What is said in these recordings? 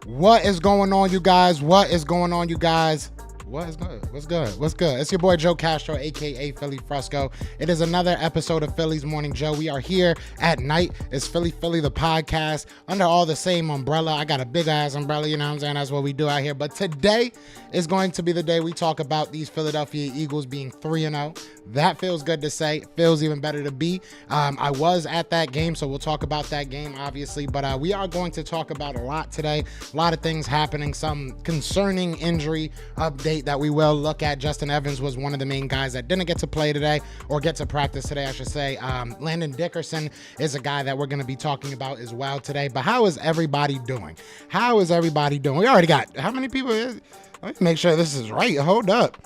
What is going on, you guys? What is going on, you guys? What is good? What's good? What's good? It's your boy Joe Castro, aka Philly Fresco. It is another episode of Philly's Morning Joe. We are here at night. It's Philly the podcast under all the same umbrella. I got a big ass umbrella, you know what I'm saying? That's what we do out here. But today is going to be the day we talk about these Philadelphia Eagles being 3-0. That feels good to say. It feels even better to be. I was at that game, so we'll talk about that game, obviously. But we are going to talk about a lot today. A lot of things happening. Some concerning injury update that we will look at. Justin Evans was one of the main guys that didn't get to play today, or get to practice today, I should say. Landon Dickerson is a guy that we're going to be talking about as well today. But how is everybody doing? How is everybody doing? We already got, how many people? Let me make sure this is right. Hold up.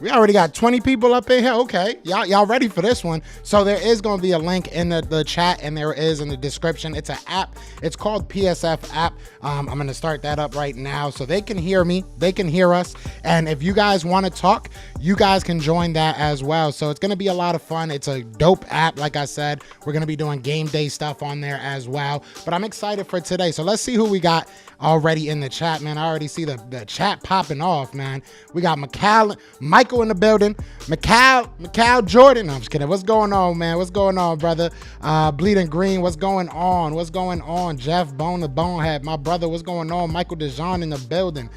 We already got 20 people up in here. Okay, y'all ready for this one? So there is going to be a link in the chat, and there is in the description. It's an app. It's called PSF app. I'm going to start that up right now so they can hear me. They can hear us. And if you guys want to talk, you guys can join that as well. So it's going to be a lot of fun. It's a dope app. Like I said, we're going to be doing game day stuff on there as well. But I'm excited for today. So let's see who we got already in the chat, man. I already see the chat popping off, man. We got Michael in the building. Mikal Jordan. No, I'm just kidding. What's going on, man? What's going on, brother? Bleeding Green. What's going on? What's going on? Jeff Bone, the Bonehead. My brother, what's going on? Michael DeJean in the building.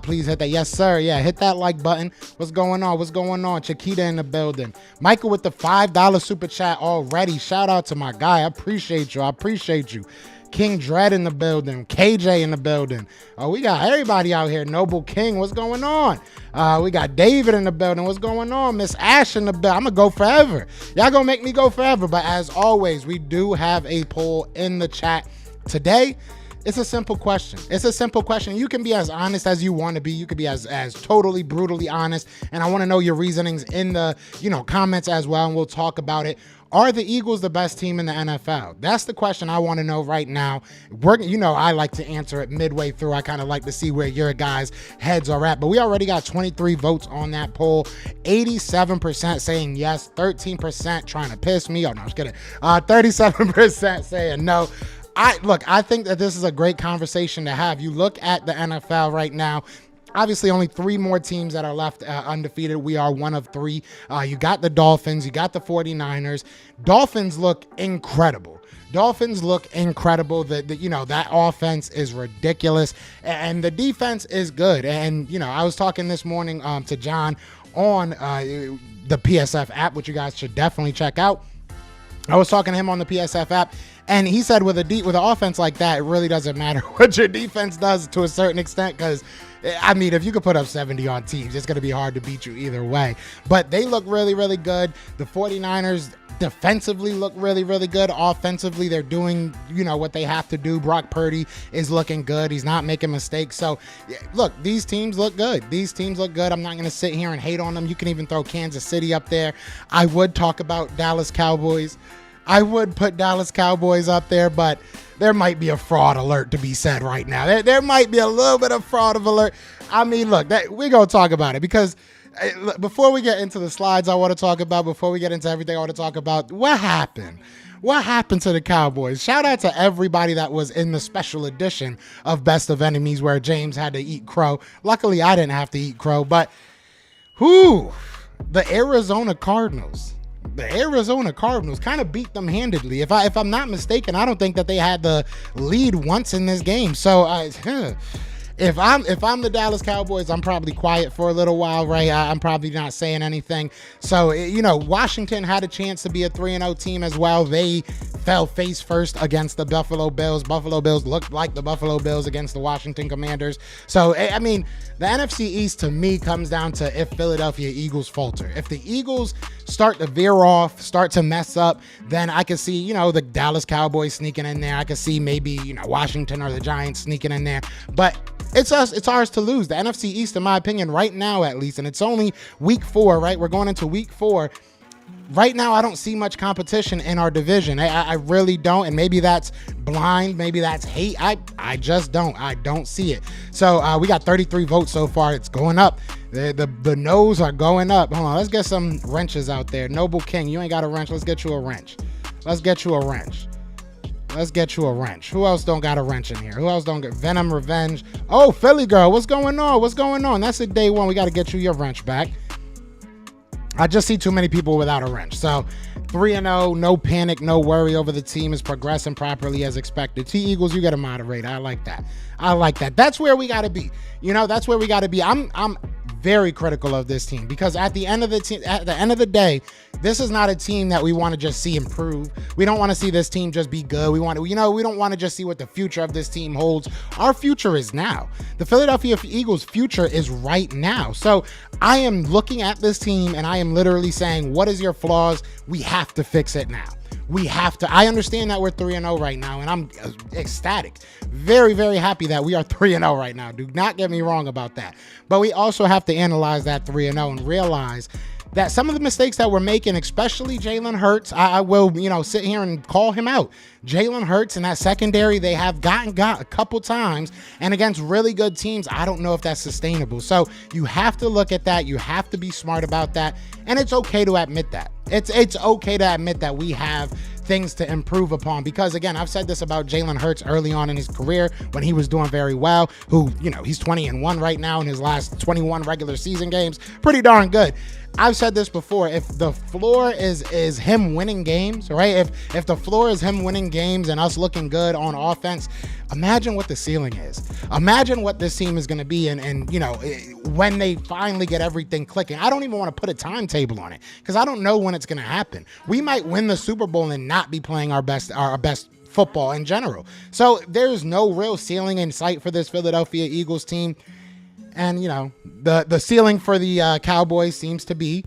Please hit that. Yes, sir. Yeah, hit that like button. What's going on? What's going on? Chiquita in the building. Michael with the $5 super chat already. Shout out to my guy. I appreciate you. I appreciate you. King Dread in the building. KJ in the building. We got everybody out here. Noble King, what's going on? We got David in the building. What's going on? Miss Ash in the building. I'm going to go forever. Y'all going to make me go forever. But as always, we do have a poll in the chat today. It's a simple question. It's a simple question. You can be as honest as you want to be. You could be as totally brutally honest. And I want to know your reasonings in the, comments as well. And we'll talk about it. Are the Eagles the best team in the NFL? That's the question I want to know right now. I like to answer it midway through. I kind of like to see where your guys' heads are at. But we already got 23 votes on that poll. 87% saying yes. 13% trying to piss me. Oh, no, I'm just kidding. 37% saying no. I think that this is a great conversation to have. You look at the NFL right now. Obviously, only 3 more teams that are left undefeated. We are one of 3. You got the Dolphins. You got the 49ers. Dolphins look incredible. That offense is ridiculous. And the defense is good. And, I was talking this morning to John on the PSF app, which you guys should definitely check out. I was talking to him on the PSF app, and he said with an offense like that, it really doesn't matter what your defense does to a certain extent, because if you could put up 70 on teams, it's going to be hard to beat you either way. But they look really, really good. The 49ers defensively look really, really good. Offensively, they're doing, what they have to do. Brock Purdy is looking good. He's not making mistakes. So, look, these teams look good. I'm not going to sit here and hate on them. You can even throw Kansas City up there. I would talk about Dallas Cowboys. I would put Dallas Cowboys up there, but there might be a fraud alert to be said right now. There might be a little bit of fraud alert. Look, we're going to talk about it, because before we get into the slides before we get into everything I want to talk about, what happened? What happened to the Cowboys? Shout out to everybody that was in the special edition of Best of Enemies where James had to eat crow. Luckily, I didn't have to eat crow, but the Arizona Cardinals. The Arizona Cardinals kind of beat them handedly. If I'm not mistaken, I don't think that they had the lead once in this game. So if I'm the Dallas Cowboys, I'm probably quiet for a little while, right? I'm probably not saying anything. So, Washington had a chance to be a 3-0 team as well. They fell face first against the Buffalo Bills. Buffalo Bills looked like the Buffalo Bills against the Washington Commanders. So, the NFC East to me comes down to if Philadelphia Eagles falter. If the Eagles start to veer off, start to mess up, then I can see, the Dallas Cowboys sneaking in there. I can see maybe, Washington or the Giants sneaking in there. But it's ours to lose. The NFC East, in my opinion, right now at least, and it's only week 4, right? We're going into week 4. Right now, I don't see much competition in our division. I really don't, and maybe that's blind, maybe that's hate. I just don't. I don't see it. So we got 33 votes so far. It's going up. The no's are going up. Hold on, let's get some wrenches out there. Noble King, you ain't got a wrench. Let's get you a wrench. Let's get you a wrench. Who else don't got a wrench in here? Who else don't get Venom Revenge? Oh, Philly girl, what's going on? What's going on? That's a day one. We got to get you your wrench back. I just see too many people without a wrench. So 3-0, no panic, no worry over the team is progressing properly as expected. T-Eagles, you got to moderate. I like that. I like that. That's where we got to be. You know, that's where we got to be. I'm very critical of this team because at the end of the day, this is not a team that we want to just see improve. We don't want to see this team just be good. We don't want to just see what the future of this team holds. Our future is now. The Philadelphia Eagles' future is right now. So I am looking at this team and I am literally saying, what is your flaws? We have to fix it now. We have to. I understand that we're 3-0 right now, and I'm ecstatic. Very, very happy that we are 3-0 right now. Do not get me wrong about that. But we also have to analyze that 3-0 and realize that some of the mistakes that we're making, especially Jalen Hurts, I will, sit here and call him out. Jalen Hurts and that secondary, they have got a couple times, and against really good teams, I don't know if that's sustainable. So you have to look at that. You have to be smart about that, and it's okay to admit that. It's okay to admit that we have things to improve upon because, again, I've said this about Jalen Hurts early on in his career when he was doing very well, who, he's 20-1 right now in his last 21 regular season games. Pretty darn good. I've said this before. If the floor is him winning games, right? If the floor is him winning games and us looking good on offense, imagine what the ceiling is. Imagine what this team is going to be and when they finally get everything clicking. I don't even want to put a timetable on it because I don't know when it's going to happen. We might win the Super Bowl and not be playing our best football in general. So there's no real ceiling in sight for this Philadelphia Eagles team. And, the ceiling for the Cowboys seems to be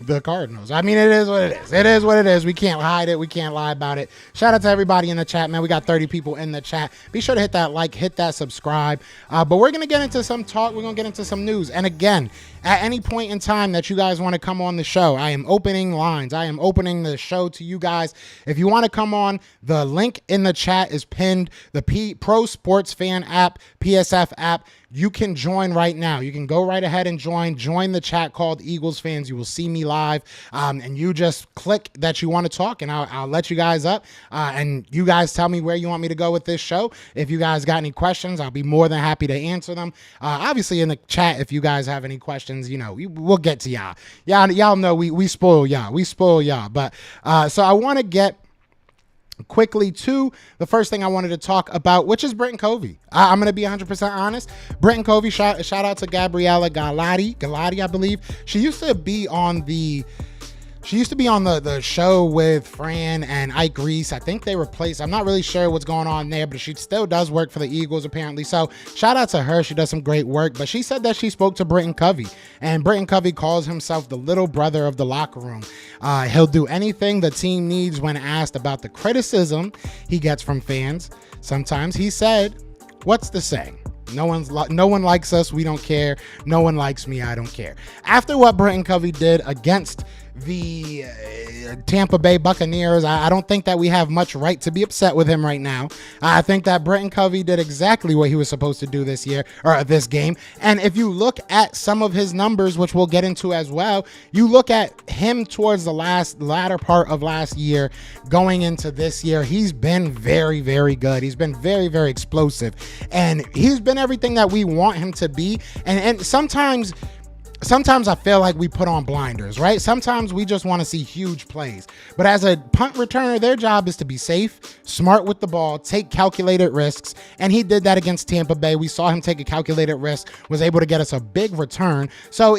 the Cardinals. I mean, it is what it is. It is what it is. We can't hide it. We can't lie about it. Shout out to everybody in the chat, man. We got 30 people in the chat. Be sure to hit that like, hit that subscribe. But we're going to get into some talk. We're going to get into some news. And again, at any point in time that you guys want to come on the show, I am opening lines. I am opening the show to you guys. If you want to come on, the link in the chat is pinned. The Pro Sports Fan app, PSF app. You can join right now. You can go right ahead and join the chat called Eagles Fans. You will see me live, and you just click that you want to talk, and I'll let you guys up, and you guys tell me where you want me to go with this show. If you guys got any questions, I'll be more than happy to answer them. Obviously, in the chat, if you guys have any questions, we'll get to y'all. Y'all know we spoil y'all. We spoil y'all. But so I want to get quickly to the first thing I wanted to talk about, which is Britton Covey. I'm going to be 100% honest. Britton Covey, shout out to Gabriella Galati, I believe. She used to be on the show with Fran and Ike Reese. I think they replaced. I'm not really sure what's going on there, but she still does work for the Eagles apparently. So shout out to her. She does some great work. But she said that she spoke to Britton Covey, and Britton Covey calls himself the little brother of the locker room. He'll do anything the team needs when asked about the criticism he gets from fans. Sometimes he said, "What's the saying? No one likes us. We don't care. No one likes me. I don't care." After what Britton Covey did against the Tampa Bay Buccaneers, I don't think that we have much right to be upset with him right now. I think that Britton Covey did exactly what he was supposed to do this year, or this game. And if you look at some of his numbers, which we'll get into as well, you look at him towards the latter part of last year going into this year, he's been very, very good. He's been very, very explosive, and he's been everything that we want him to be. And sometimes I feel like we put on blinders, right? Sometimes we just want to see huge plays. But as a punt returner, their job is to be safe, smart with the ball, take calculated risks. And he did that against Tampa Bay. We saw him take a calculated risk, was able to get us a big return. So,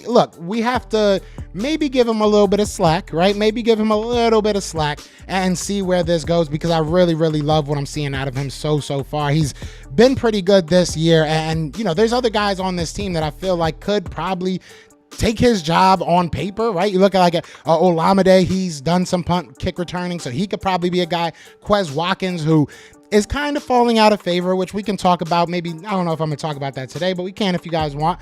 look, we have to maybe give him a little bit of slack, right? Maybe give him a little bit of slack and see where this goes, because I really, really love what I'm seeing out of him so far. He's been pretty good this year. And, there's other guys on this team that I feel like could probably take his job on paper, right? You look at like Olamide, he's done some punt kick returning, so he could probably be a guy. Quez Watkins, who is kind of falling out of favor, which we can talk about. Maybe, I don't know if I'm going to talk about that today, but we can if you guys want.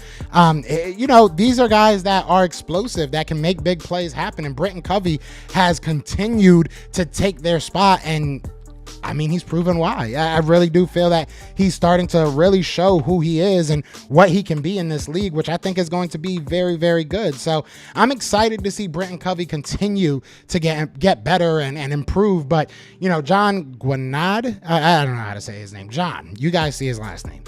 These are guys that are explosive, that can make big plays happen, and Britton Covey has continued to take their spot. And I mean, he's proven why. I really do feel that he's starting to really show who he is and what he can be in this league, which I think is going to be very, very good. So I'm excited to see Britton Covey continue to get better and improve. But, you know, John Gwinnad, I don't know how to say his name. John, you guys see his last name.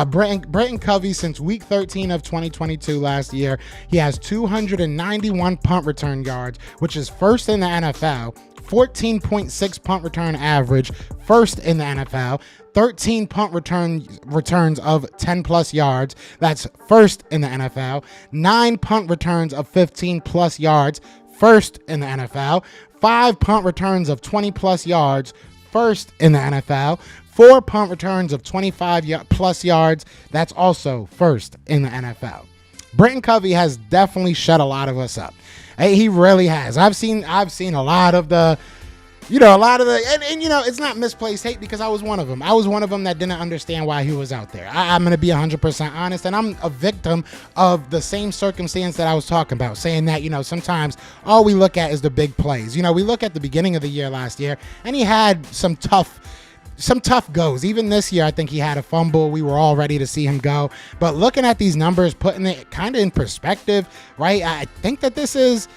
Britton Covey, since week 13 of 2022 last year, he has 291 punt return yards, which is first in the NFL. 14.6 punt return average, first in the NFL. 13 punt returns of 10 plus yards, that's first in the NFL. 9 punt returns of 15 plus yards, first in the NFL. 5 punt returns of 20 plus yards, first in the NFL. 4 punt returns of 25 plus yards, that's also first in the NFL. Britton Covey has definitely shut a lot of us up. He really has. I've seen a lot of the, you know, and you know, it's not misplaced hate because I was one of them. I was one of them that didn't understand why he was out there. I'm going to be 100% honest, and I'm a victim of the same circumstance that I was talking about, saying that, you know, sometimes all we look at is the big plays. You know, we look at the beginning of the year last year, and he had some tough goes. Even this year, I think he had a fumble. We were all ready to see him go. But looking at these numbers, putting it kind of in perspective, right? I think that this is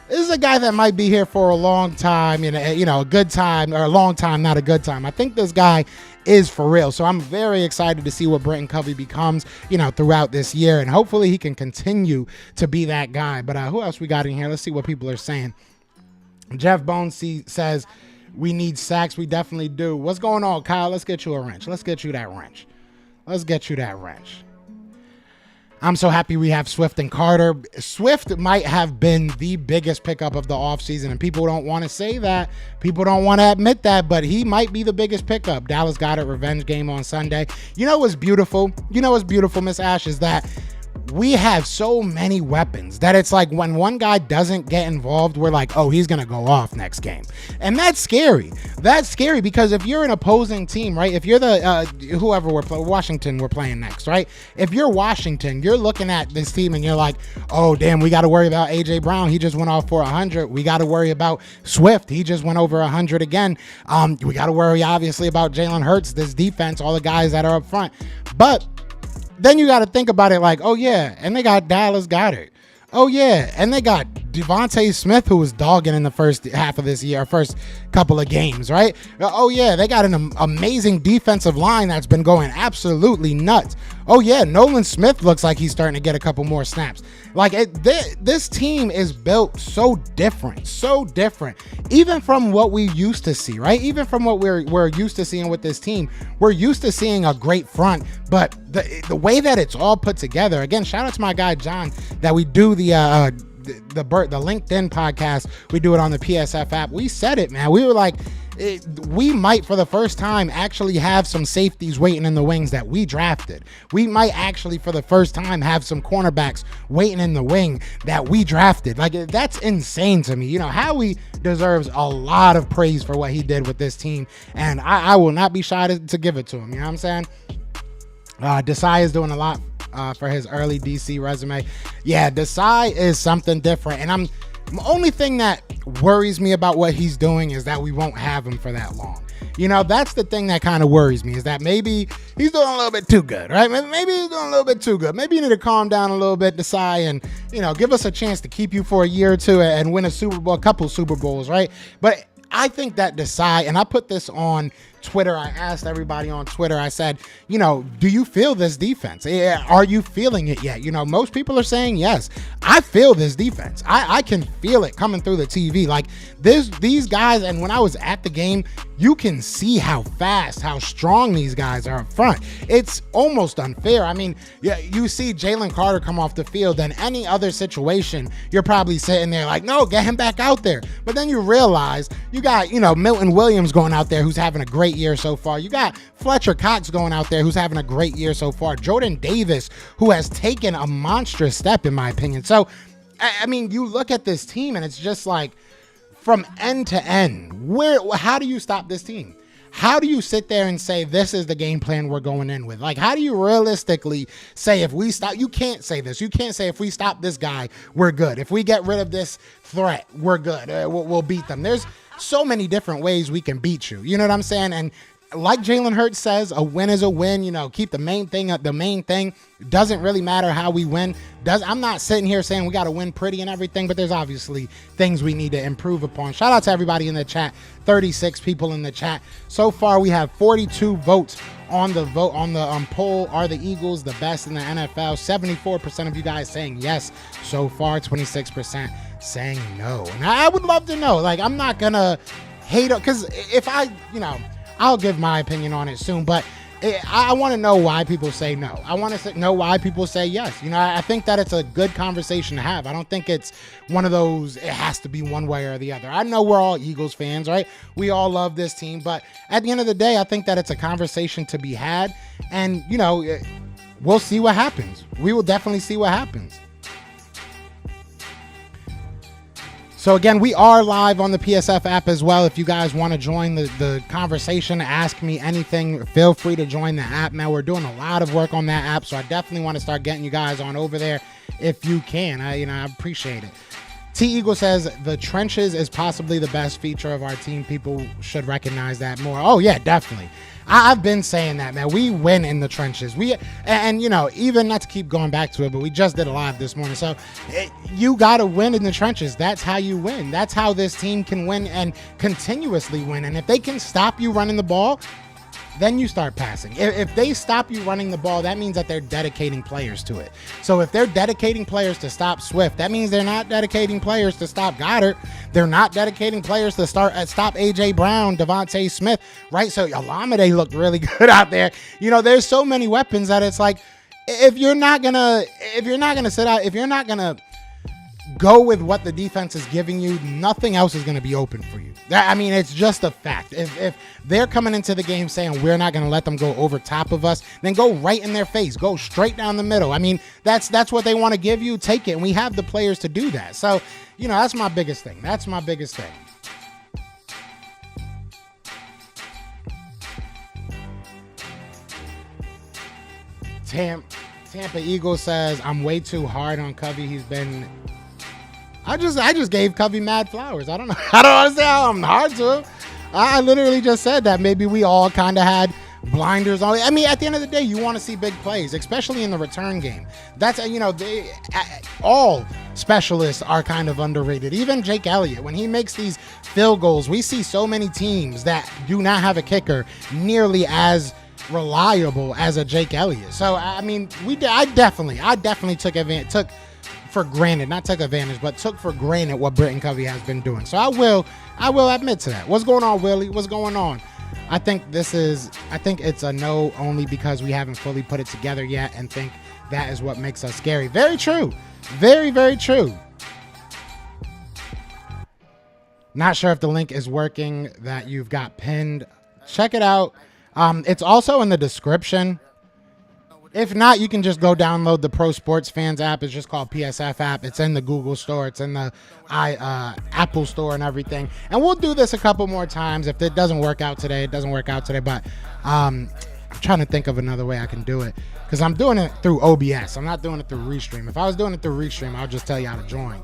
a guy that might be here for a long time, you know, a good time, or a long time, not a good time. I think this guy is for real. So I'm very excited to see what Britton Covey becomes, you know, throughout this year. And hopefully he can continue to be that guy. But who else we got in here? Let's see what people are saying. Jeff Bones says, we need sacks. We definitely do. What's going on, Kyle? Let's get you a wrench. Let's get you that wrench. I'm so happy we have Swift and Carter. Swift might have been the biggest pickup of the offseason, and people don't want to say that. People don't want to admit that, but he might be the biggest pickup. Dallas got it, revenge game on Sunday. You know what's beautiful? Miss Ash, is that we have so many weapons that it's like when one guy doesn't get involved, we're like, oh, he's going to go off next game. And that's scary. That's scary because if you're an opposing team, right? If you're the, whoever Washington we're playing next, right? If you're Washington, you're looking at this team and you're like, oh, damn, we got to worry about A.J. Brown. He just went off for 100. We got to worry about Swift. He just went over 100 again. We got to worry, obviously, about Jalen Hurts, this defense, all the guys that are up front. But then you got to think about it like, oh, yeah, and they got Dallas Goedert. Oh, yeah, and they got Devontae Smith, who was dogging in the first half of this year, first couple of games, right? Oh, yeah, they got an amazing defensive line that's been going absolutely nuts. Oh, yeah, Nolan Smith looks like he's starting to get a couple more snaps. Like, this team is built so different, even from what we used to see, right? Even from what we're used to seeing with this team. We're used to seeing a great front, but the way that it's all put together, again, shout out to my guy, John, that we do the LinkedIn podcast. We do it on the PSF app. We said it, man. We were like, we might for the first time actually have some safeties waiting in the wings that we drafted. We might actually for the first time have some cornerbacks waiting in the wing that we drafted. Like, that's insane to me. You know, Howie deserves a lot of praise for what he did with this team, and I will not be shy to give it to him. You know what I'm saying? Desai is doing a lot for his early DC resume. Yeah, Desai is something different, and the only thing that worries me about what he's doing is that we won't have him for that long. You know, that's the thing that kind of worries me, is that maybe he's doing a little bit too good, right? Maybe he's doing a little bit too good. Maybe you need to calm down a little bit, Desai, and, you know, give us a chance to keep you for a year or two and win a couple Super Bowls, right? But I think that Desai, and I put this on Twitter, I asked everybody on Twitter, I said, you know, do you feel this defense? Are you feeling it yet? You know, most people are saying yes. I feel this defense. I can feel it coming through the TV. Like, these guys, and when I was at the game, you can see how fast, how strong these guys are up front. It's almost unfair. I mean, yeah, you see Jalen Carter come off the field, and any other situation, you're probably sitting there like, no, get him back out there. But then you realize you got, you know, Milton Williams going out there who's having a great year so far. You got Fletcher Cox going out there who's having a great year so far. Jordan Davis, who has taken a monstrous step, in my opinion. So, I mean, you look at this team and it's just like, from end to end, how do you stop this team? How do you sit there and say, this is the game plan we're going in with? Like, how do you realistically say, if we stop, you can't say this. You can't say, if we stop this guy, we're good. If we get rid of this threat, we're good. We'll beat them. so many different ways we can beat you. You know what I'm saying? And like Jalen Hurts says, a win is a win. You know, keep the main thing up. The main thing doesn't really matter how we win. I'm not sitting here saying we got to win pretty and everything, but there's obviously things we need to improve upon. Shout out to everybody in the chat. 36 people in the chat. So far, we have 42 votes on the poll. Are the Eagles the best in the NFL? 74% of you guys saying yes so far. 26% saying no. And I would love to know. Like, I'm not gonna hate it, because if I'll give my opinion on it soon, but I want to know why people say no. I want to know why people say yes. You know, I think that it's a good conversation to have. I don't think it's one of those, it has to be one way or the other. I know we're all Eagles fans, right? We all love this team, but at the end of the day, I think that it's a conversation to be had, and, you know, we'll see what happens. We will definitely see what happens. So again, we are live on the PSF app as well. If you guys want to join the conversation, ask me anything, feel free to join the app. Man, we're doing a lot of work on that app, so I definitely want to start getting you guys on over there if you can. I appreciate it. T Eagle says the trenches is possibly the best feature of our team. People should recognize that more. Oh yeah, definitely. I've been saying that, man. We win in the trenches. And you know, even not to keep going back to it, but we just did a live this morning. So you got to win in the trenches. That's how you win. That's how this team can win and continuously win. And if they can stop you running the ball, then you start passing. If they stop you running the ball, that means that they're dedicating players to it. So if they're dedicating players to stop Swift, that means they're not dedicating players to stop Goddard. They're not dedicating players to stop A.J. Brown, Devontae Smith, right? So Olamide looked really good out there. You know, there's so many weapons that it's like, if you're not gonna go with what the defense is giving you, nothing else is going to be open for you. It's just a fact. If they're coming into the game saying we're not going to let them go over top of us, then go right in their face. Go straight down the middle. I mean, that's what they want to give you. Take it. And we have the players to do that. So, you know, that's my biggest thing. Tampa Eagle says, I'm way too hard on Covey. I just gave Covey mad flowers. I don't know. I don't understand how I'm hard to him. I literally just said that maybe we all kind of had blinders on. I mean, at the end of the day, you want to see big plays, especially in the return game. That's, all specialists are kind of underrated. Even Jake Elliott, when he makes these field goals, we see so many teams that do not have a kicker nearly as reliable as a Jake Elliott. So, I mean, I definitely took for granted what Britton Covey has been doing. So I will admit to that. What's going on, Willie? What's going on? I think it's a no, only because we haven't fully put it together yet and think that is what makes us scary. Very true. Very, very true. Not sure if the link is working that you've got pinned. Check it out. It's also in the description. If not, you can just go download the Pro Sports Fans app. It's just called PSF app. It's in the Google store. It's in the Apple store and everything. And we'll do this a couple more times. If it doesn't work out today, it doesn't work out today. But I'm trying to think of another way I can do it, because I'm doing it through OBS. I'm not doing it through Restream. If I was doing it through Restream, I'll just tell you how to join.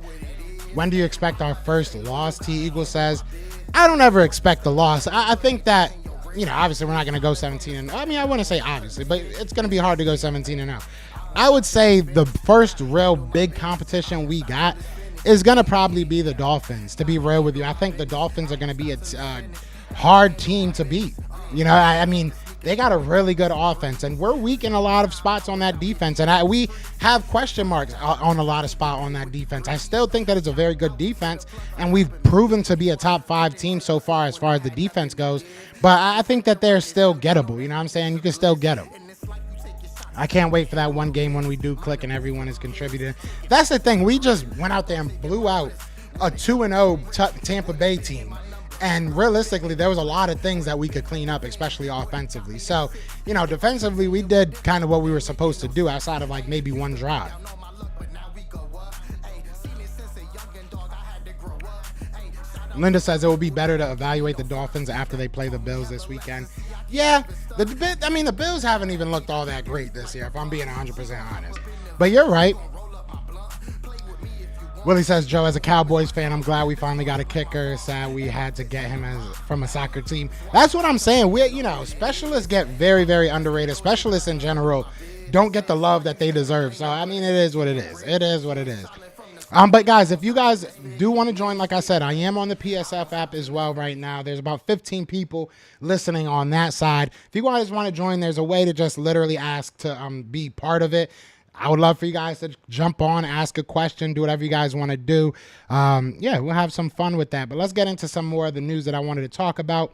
When do you expect our first loss? T Eagle says, I don't ever expect the loss. I think that, you know, obviously we're not going to go 17-0. I mean, I want to say obviously, but it's going to be hard to go 17-0. I would say the first real big competition we got is going to probably be the Dolphins, to be real with you. I think the Dolphins are going to be a hard team to beat. You know, I mean, they got a really good offense, and we're weak in a lot of spots on that defense, and we have question marks on a lot of spots on that defense. I still think that it's a very good defense, and we've proven to be a top 5 team so far as the defense goes, but I think that they're still gettable. You know what I'm saying? You can still get them. I can't wait for that one game when we do click and everyone is contributing. That's the thing. We just went out there and blew out a 2-0 Tampa Bay team. And realistically, there was a lot of things that we could clean up, especially offensively. So, you know, defensively, we did kind of what we were supposed to do outside of like maybe one drive. Linda says it will be better to evaluate the Dolphins after they play the Bills this weekend. Yeah, the Bills haven't even looked all that great this year, if I'm being 100% honest. But you're right. Willie says, Joe, as a Cowboys fan, I'm glad we finally got a kicker. Sad we had to get him from a soccer team. That's what I'm saying. Specialists get very, very underrated. Specialists in general don't get the love that they deserve. So, I mean, it is what it is. It is what it is. But guys, if you guys do want to join, like I said, I am on the PSF app as well right now. There's about 15 people listening on that side. If you guys want to join, there's a way to just literally ask to be part of it. I would love for you guys to jump on, ask a question, do whatever you guys want to do. Yeah, we'll have some fun with that. But let's get into some more of the news that I wanted to talk about.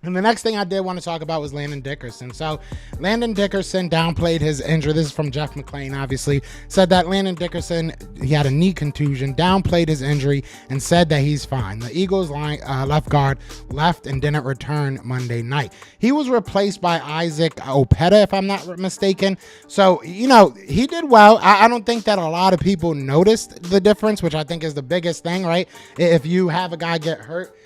And the next thing I did want to talk about was Landon Dickerson. So Landon Dickerson downplayed his injury. This is from Jeff McClain, obviously. Said that Landon Dickerson, he had a knee contusion, downplayed his injury, and said that he's fine. The Eagles left guard left and didn't return Monday night. He was replaced by Isaac Opeta, if I'm not mistaken. So, he did well. I don't think that a lot of people noticed the difference, which I think is the biggest thing, right? If you have a guy get hurt,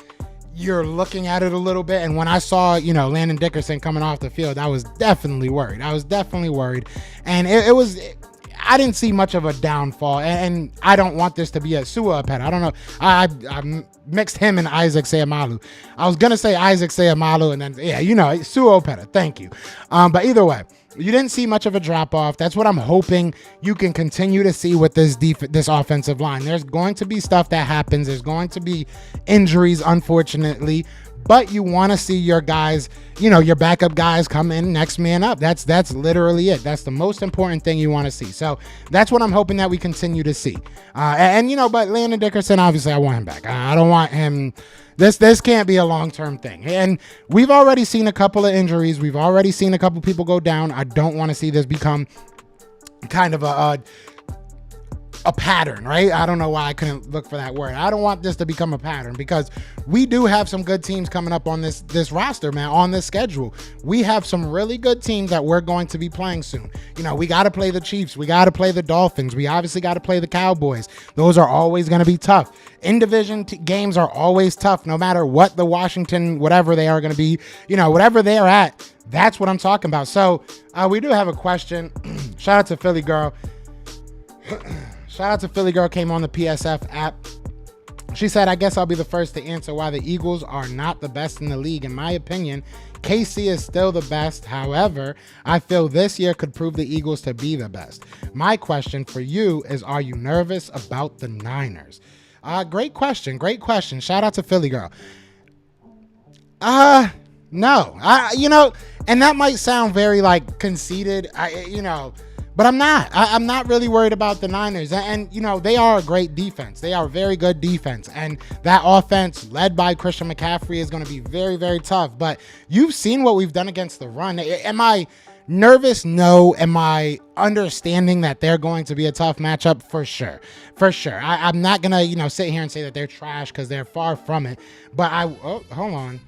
you're looking at it a little bit. And when I saw, Landon Dickerson coming off the field, I was definitely worried. And I didn't see much of a downfall. And I don't want this to be a Sua Opeta. I don't know. I mixed him and Isaac Seumalo. I was going to say Isaac Seumalo and then, Sua Opeta. Thank you. But either way, you didn't see much of a drop off. That's what I'm hoping you can continue to see with this offensive line. There's going to be stuff that happens. There's going to be injuries, unfortunately, but you want to see your guys, your backup guys come in next man up. That's literally it. That's the most important thing you want to see. So that's what I'm hoping that we continue to see. But Landon Dickerson, obviously I want him back. I don't want him. This can't be a long-term thing. And we've already seen a couple of injuries. We've already seen a couple people go down. I don't want to see this become kind of a pattern, right? I don't know why I couldn't look for that word. I don't want this to become a pattern because we do have some good teams coming up on this roster, man, on this schedule. We have some really good teams that we're going to be playing soon. We got to play the Chiefs. We got to play the Dolphins. We obviously got to play the Cowboys. Those are always going to be tough. In-division games are always tough, no matter what the Washington, whatever they are going to be, whatever they are at. That's what I'm talking about. So we do have a question. Shout out to Philly Girl. Shout out to Philly Girl, came on the PSF app. She said, I guess I'll be the first to answer why the Eagles are not the best in the league. In my opinion, KC is still the best. However, I feel this year could prove the Eagles to be the best. My question for you is, are you nervous about the Niners? Great question. Great question. Shout out to Philly Girl. No. And that might sound very conceited, but I'm not. I'm not really worried about the Niners. And they are a great defense. They are a very good defense. And that offense led by Christian McCaffrey is going to be very, very tough. But you've seen what we've done against the run. Am I nervous? No. Am I understanding that they're going to be a tough matchup? For sure. For sure. I'm not going to, sit here and say that they're trash because they're far from it. But hold on.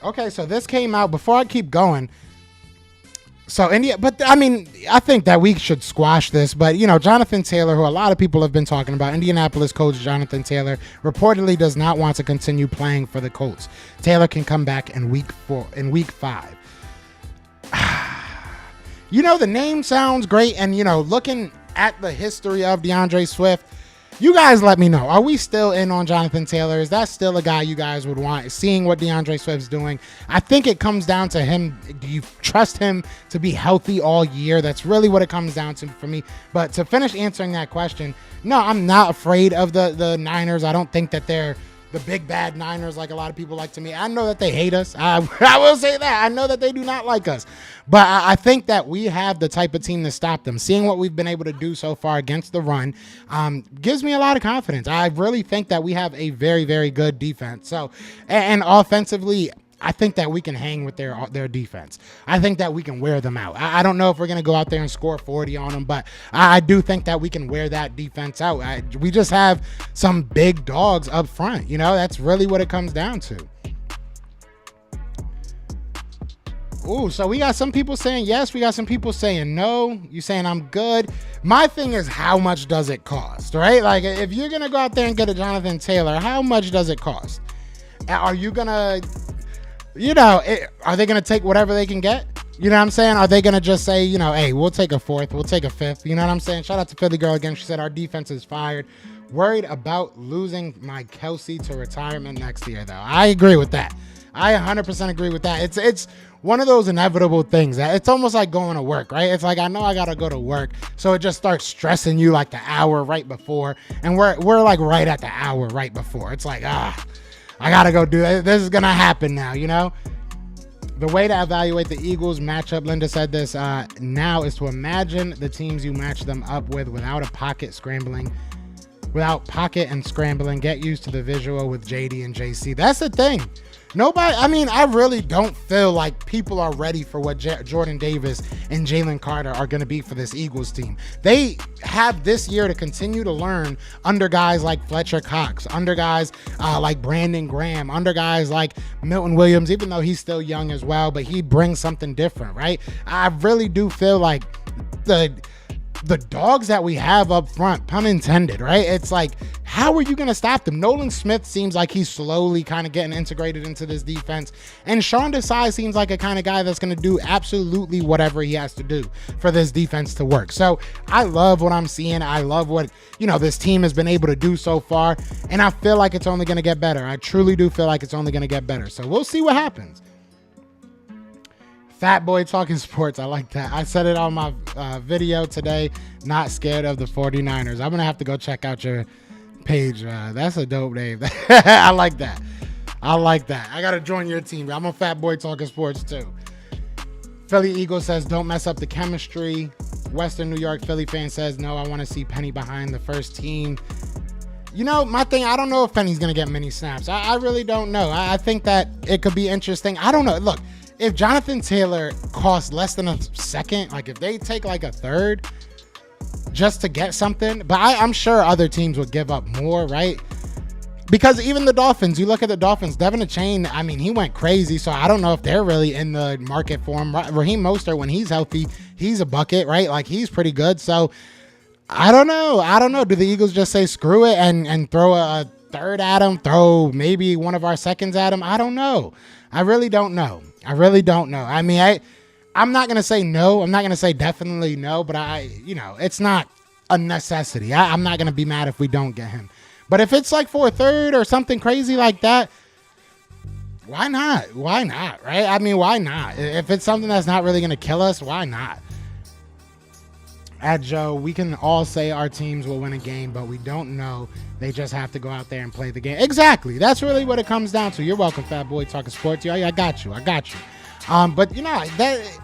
Okay, so this came out before I keep going. So, I think that we should squash this. But, Jonathan Taylor, who a lot of people have been talking about, Indianapolis coach Jonathan Taylor, reportedly does not want to continue playing for the Colts. Taylor can come back in week 5. The name sounds great. And, looking at the history of DeAndre Swift, you guys let me know. Are we still in on Jonathan Taylor? Is that still a guy you guys would want? Seeing what DeAndre Swift's doing, I think it comes down to him. Do you trust him to be healthy all year? That's really what it comes down to for me. But to finish answering that question, no, I'm not afraid of the Niners. I don't think that they're the big bad Niners like a lot of people like to me. I know that they hate us. I will say that. I know that they do not like us. But I think that we have the type of team to stop them. Seeing what we've been able to do so far against the run gives me a lot of confidence. I really think that we have a very, very good defense. So, and offensively, I think that we can hang with their defense. I think that we can wear them out. I don't know if we're going to go out there and score 40 on them, but I do think that we can wear that defense out. We just have some big dogs up front. That's really what it comes down to. Ooh, so we got some people saying yes. We got some people saying no. You saying I'm good. My thing is, how much does it cost, right? Like, if you're going to go out there and get a Jonathan Taylor, how much does it cost? Are you going to... are they going to take whatever they can get? You know what I'm saying? Are they going to just say, you know, hey, we'll take a fourth, we'll take a fifth? You know what I'm saying? Shout out to Philly Girl again. She said our defense is fired. Worried about losing my Kelsey to retirement next year, though. I agree with that. I 100% agree with that. It's one of those inevitable things that it's almost like going to work, right? It's like, I know I got to go to work. So it just starts stressing you like the hour right before. And we're like right at the hour right before. It's like, I got to go do that. This is going to happen now, you know? The way to evaluate the Eagles matchup, Linda said this, now is to imagine the teams you match them up with without pocket and scrambling. Get used to the visual with JD and JC. That's the thing. I really don't feel like people are ready for what Jordan Davis and Jalen Carter are going to be for this Eagles team. They have this year to continue to learn under guys like Fletcher Cox, under guys like Brandon Graham, under guys like Milton Williams, even though he's still young as well, but he brings something different, right? I really do feel like the dogs that we have up front, pun intended, right? It's like, how are you going to stop them? Nolan Smith seems like he's slowly kind of getting integrated into this defense. And Sean Desai seems like a kind of guy that's going to do absolutely whatever he has to do for this defense to work. So I love what I'm seeing. I love what, this team has been able to do so far. And I feel like it's only going to get better. I truly do feel like it's only going to get better. So we'll see what happens. Fat Boy Talking Sports. I like that. I said it on my video today. Not scared of the 49ers. I'm going to have to go check out your page. That's a dope name. I like that. I got to join your team. I'm a Fat Boy Talking Sports too. Philly Eagle says, don't mess up the chemistry. Western New York Philly fan says, no, I want to see Penny behind the first team. My thing, I don't know if Penny's going to get many snaps. I really don't know. I think that it could be interesting. I don't know. Look, if Jonathan Taylor costs less than a second, like if they take like a third just to get something, but I'm sure other teams would give up more, right? Because even the Dolphins, you look at the Dolphins, Devin Achane, he went crazy, so I don't know if they're really in the market for him. Raheem Mostert, when he's healthy, he's a bucket, right? Like, he's pretty good, so I don't know. Do the Eagles just say screw it and throw a third at him, throw maybe one of our seconds at him? I don't know. I really don't know. I'm not going to say no. I'm not going to say definitely no, but it's not a necessity. I'm not going to be mad if we don't get him. But if it's like for a third or something crazy like that, why not? Why not, right? Why not? If it's something that's not really going to kill us, why not? At Joe, we can all say our teams will win a game, but we don't know. They just have to go out there and play the game. Exactly. That's really what it comes down to. You're welcome, Fat Boy Talking Sports. I got you. But that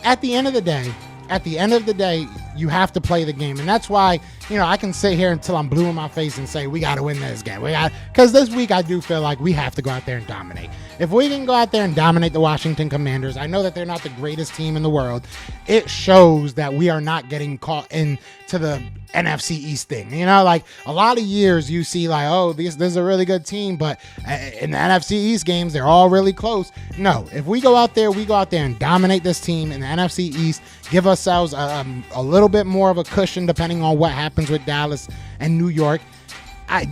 at the end of the day, you have to play the game. And that's why, I can sit here until I'm blue in my face and say, we got to win this game. Because this week I do feel like we have to go out there and dominate. If we can go out there and dominate the Washington Commanders, I know that they're not the greatest team in the world. It shows that we are not getting caught into the NFC East thing. Like a lot of years you see like, oh, this is a really good team, but in the NFC East games, they're all really close. No, if we go out there and dominate this team in the NFC East, give ourselves a little bit more of a cushion depending on what happens with Dallas and New York.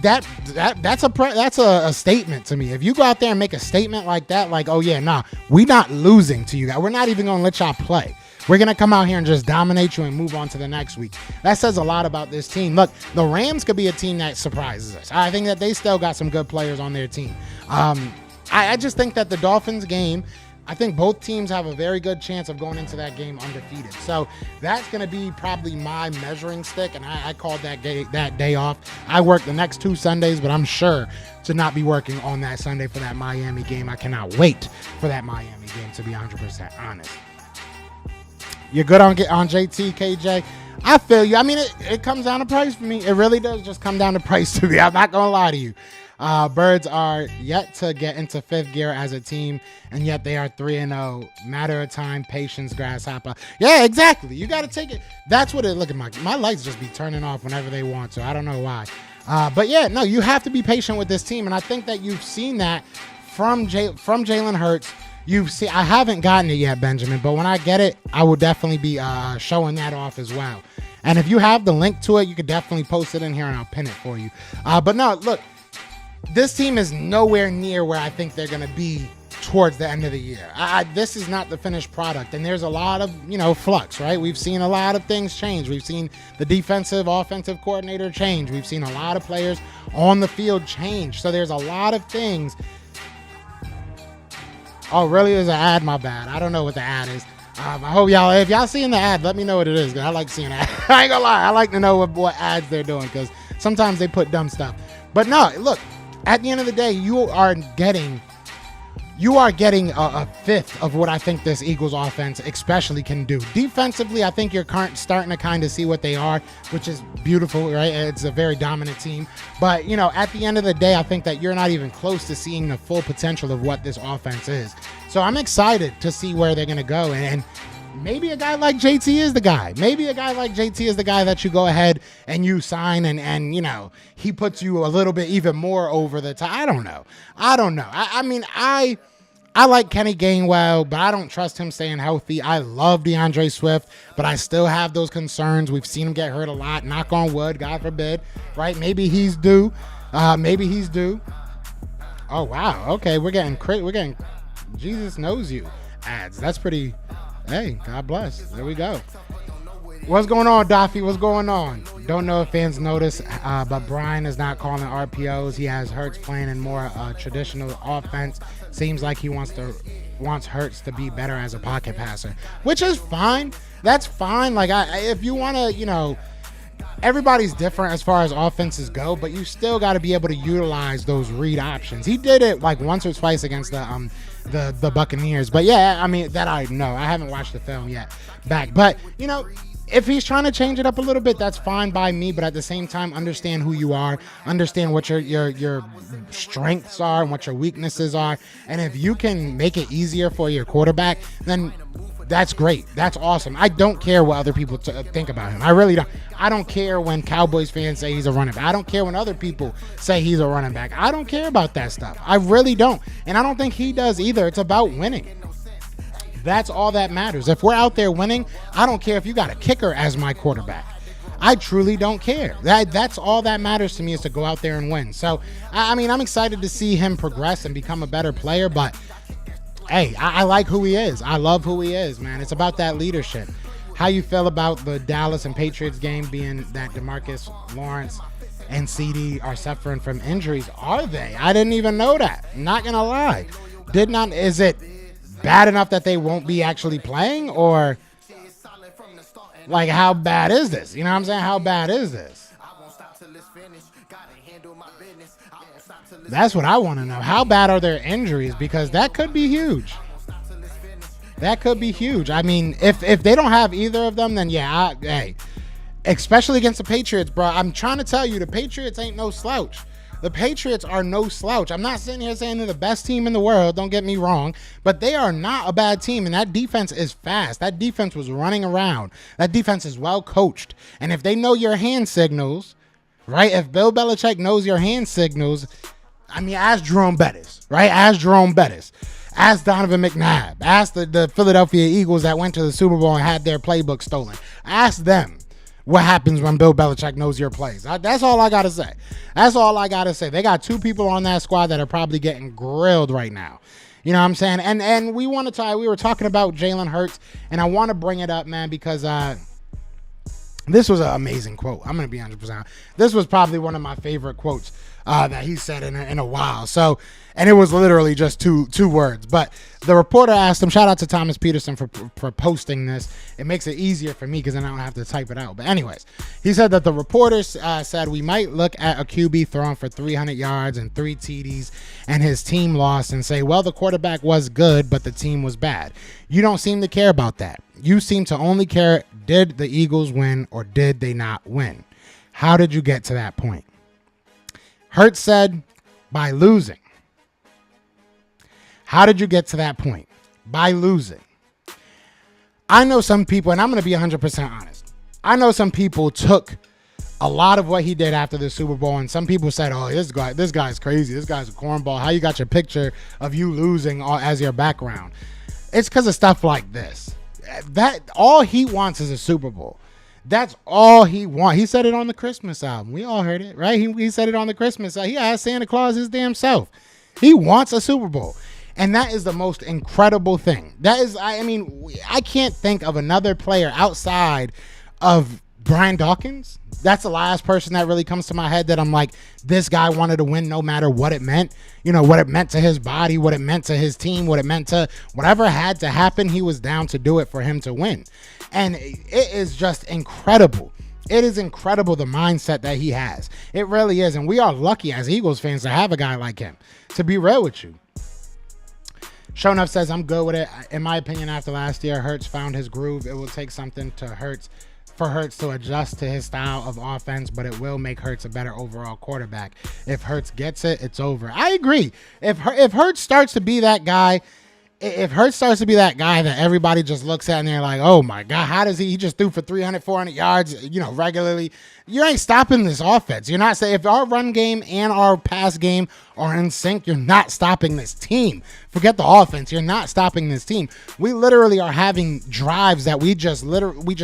That's a statement to me. If you go out there and make a statement like that, like, oh yeah, nah, we're not losing to you guys. We're not even going to let y'all play. We're going to come out here and just dominate you and move on to the next week. That says a lot about this team. Look, the Rams could be a team that surprises us. I think that they still got some good players on their team. I just think that the Dolphins game, I think both teams have a very good chance of going into that game undefeated. So that's going to be probably my measuring stick, and I called that day off. I work the next 2 Sundays, but I'm sure to not be working on that Sunday for that Miami game. I cannot wait for that Miami game, to be 100% honest. You're good on JT, KJ. I feel you. It comes down to price for me. It really does just come down to price to me. I'm not going to lie to you. Birds are yet to get into 5th gear as a team, and yet they are 3-0. Matter of time, patience, grasshopper. Yeah, exactly. You got to take it. That's what it. Look at my lights just be turning off whenever they want to. I don't know why. But yeah, no, you have to be patient with this team, and I think that you've seen that from Jalen Hurts. I haven't gotten it yet, Benjamin, but when I get it, I will definitely be showing that off as well. And if you have the link to it, you could definitely post it in here and I'll pin it for you. But no, look, this team is nowhere near where I think they're going to be towards the end of the year. This is not the finished product, and there's a lot of, flux, right? We've seen a lot of things change. We've seen the defensive, offensive coordinator change. We've seen a lot of players on the field change. So there's a lot of things. Oh, really? There's an ad? My bad. I don't know what the ad is. I hope if y'all seeing the ad, let me know what it is, because I like seeing that. I ain't gonna lie. I like to know what ads they're doing, because sometimes they put dumb stuff. But no, look, at the end of the day, you are getting a fifth of what I think this Eagles offense especially can do. Defensively, I think you're starting to kind of see what they are, which is beautiful, right? It's a very dominant team. But, at the end of the day, I think that you're not even close to seeing the full potential of what this offense is. So I'm excited to see where they're going to go. And maybe a guy like JT is the guy. Maybe a guy like JT is the guy that you go ahead and you sign and he puts you a little bit even more over the top. I don't know. I mean, I like Kenny Gainwell, but I don't trust him staying healthy. I love DeAndre Swift, but I still have those concerns. We've seen him get hurt a lot. Knock on wood, God forbid, right? Maybe he's due. Oh, wow. Okay, we're getting Jesus knows you ads. That's pretty. Hey, God bless. There we go. What's going on, Daffy? What's going on? Don't know if fans notice, but Brian is not calling RPOs. He has Hurts playing in more traditional offense. Seems like he wants Hurts to be better as a pocket passer, which is fine. That's fine. Like, if you want to, everybody's different as far as offenses go, but you still got to be able to utilize those read options. He did it like once or twice against the Buccaneers, but yeah, I mean, that I know. I haven't watched the film yet back, but if he's trying to change it up a little bit, that's fine by me. But at the same time, understand who you are, understand what your strengths are and what your weaknesses are, and if you can make it easier for your quarterback, then that's great. That's awesome. I don't care what other people think about him. I really don't. I don't care when Cowboys fans say he's a running back. I don't care when other people say he's a running back. I don't care about that stuff. I really don't. And I don't think he does either. It's about winning. That's all that matters. If we're out there winning, I don't care if you got a kicker as my quarterback. I truly don't care. That's all that matters to me, is to go out there and win. So, I mean, I'm excited to see him progress and become a better player, but hey, I like who he is. I love who he is, man. It's about that leadership. How you feel about the Dallas and Patriots game, being that DeMarcus Lawrence and CD are suffering from injuries? Are they? I didn't even know that. Not gonna lie. Is it bad enough that they won't be actually playing, or like, how bad is this? You know what I'm saying? How bad is this? That's what I want to know. How bad are their injuries? Because that could be huge. That could be huge. I mean, if they don't have either of them, then yeah, hey, especially against the Patriots, bro. I'm trying to tell you, the Patriots ain't no slouch. The Patriots are no slouch. I'm not sitting here saying they're the best team in the world, don't get me wrong, but they are not a bad team, and that defense is fast. That defense was running around. That defense is well coached. And if they know your hand signals, right, if Bill Belichick knows your hand signals, I mean, ask Jerome Bettis, right? Ask Jerome Bettis. Ask Donovan McNabb. Ask the Philadelphia Eagles that went to the Super Bowl and had their playbook stolen. Ask them what happens when Bill Belichick knows your plays. That's all I got to say. That's all I got to say. They got two people on that squad that are probably getting grilled right now. You know what I'm saying? And we were talking about Jalen Hurts, and I want to bring it up, man, because this was an amazing quote. I'm going to be 100%. This was probably one of my favorite quotes that he said in a while. So, and it was literally just two words. But the reporter asked him, shout out to Thomas Peterson for posting this. It makes it easier for me because then I don't have to type it out. But anyways, he said that the reporters said we might look at a QB throwing for 300 yards and 3 TDs and his team lost and say, well, the quarterback was good, but the team was bad. You don't seem to care about that. You seem to only care, did the Eagles win or did they not win? How did you get to that point? Hurts said, by losing. How did you get to that point? By losing. I know some people, and I'm going to be 100% honest. I know some people took a lot of what he did after the Super Bowl, and some people said, oh, this guy's crazy. This guy's a cornball. How you got your picture of you losing as your background? It's because of stuff like this. That all he wants is a Super Bowl. That's all he wants. He said it on the Christmas album. We all heard it, right? He said it on the Christmas album. He asked Santa Claus his damn self. He wants a Super Bowl. And that is the most incredible thing. That is, I mean, I can't think of another player outside of Brian Dawkins. That's the last person that really comes to my head that I'm like, this guy wanted to win no matter what it meant. You know, what it meant to his body, what it meant to his team, what it meant to whatever had to happen. He was down to do it for him to win. And it is just incredible. It is incredible the mindset that he has. It really is. And we are lucky as Eagles fans to have a guy like him, to be real with you. Show Enough says, I'm good with it. In my opinion, after last year, Hurts found his groove. It will take something for Hurts to adjust to his style of offense, but it will make Hurts a better overall quarterback. If Hurts gets it, it's over. I agree. If Hurts starts to be that guy, that everybody just looks at and they're like, oh my God, how does he just threw for 300, 400 yards, regularly. You ain't stopping this offense. You're not saying if our run game and our pass game are in sync, you're not stopping this team. Forget the offense. You're not stopping this team. We literally are having drives that we just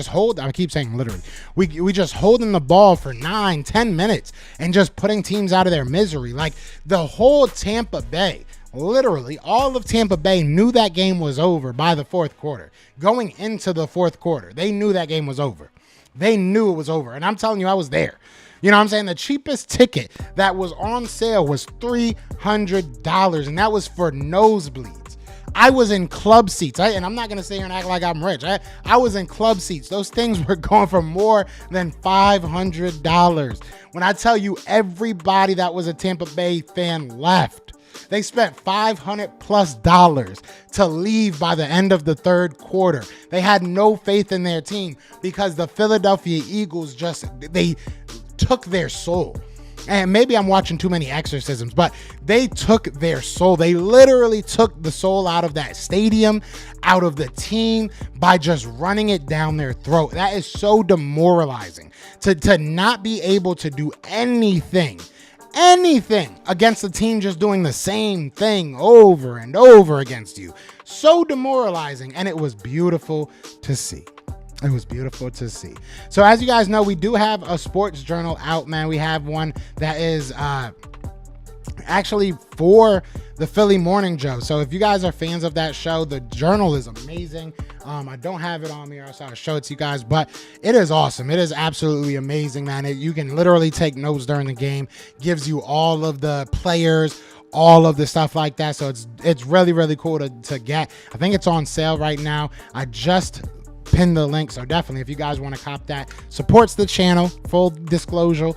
hold. I keep saying literally. We just holding the ball for 9-10 minutes and just putting teams out of their misery. Like the whole Tampa Bay. Literally, all of Tampa Bay knew that game was over by the fourth quarter. Going into the fourth quarter, they knew that game was over. They knew it was over. And I'm telling you, I was there. You know what I'm saying? The cheapest ticket that was on sale was $300, and that was for nosebleeds. I was in club seats, and I'm not going to sit here and act like I'm rich. I was in club seats. Those things were going for more than $500. When I tell you everybody that was a Tampa Bay fan left, they spent $500+ to leave by the end of the third quarter. They had no faith in their team because the Philadelphia Eagles they took their soul. And maybe I'm watching too many exorcisms, but they took their soul. They literally took the soul out of that stadium, out of the team by just running it down their throat. That is so demoralizing to not be able to do anything against the team just doing the same thing over and over against you. So demoralizing, and it was beautiful to see. It was beautiful to see. So as you guys know, we do have a sports journal out, man. We have one that is actually for the Philly Morning Joe. So if you guys are fans of that show, the journal is amazing. I don't have it on me, or else I'll show it to you guys, but it is awesome. It is absolutely amazing, man. You can literally take notes during the game. Gives you all of the players, all of the stuff like that. So it's really, really cool to get. I think it's on sale right now. I just pin the link, so definitely if you guys want to cop that, supports the channel. Full disclosure,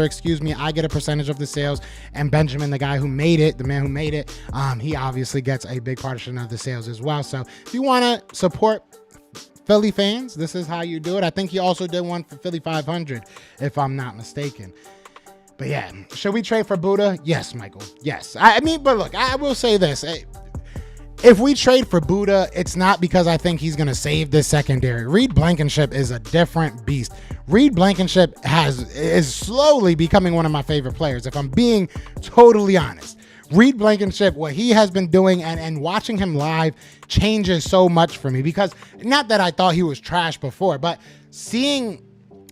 excuse me, I get a percentage of the sales, and Benjamin, the man who made it, he obviously gets a big portion of the sales as well. So if you want to support Philly fans, this is how you do it. I think he also did one for Philly 500 if I'm not mistaken. But yeah, should we trade for Buddha? Yes, Michael, yes. I mean, but look, I will say this. If we trade for Buddha, it's not because I think he's going to save this secondary. Reed Blankenship is a different beast. Reed Blankenship is slowly becoming one of my favorite players, if I'm being totally honest. Reed Blankenship, what he has been doing and watching him live changes so much for me, because not that I thought he was trash before, but seeing,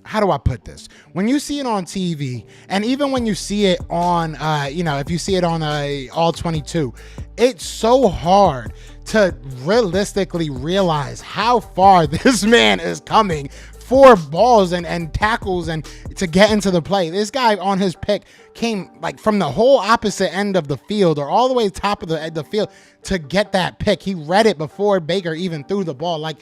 how do I put this? When you see it on TV, and even when you see it on, if you see it on All 22, it's so hard to realistically realize how far this man is coming for balls and tackles and to get into the play. This guy on his pick came like from the whole opposite end of the field, or all the way top of the field to get that pick. He read it before Baker even threw the ball. Like,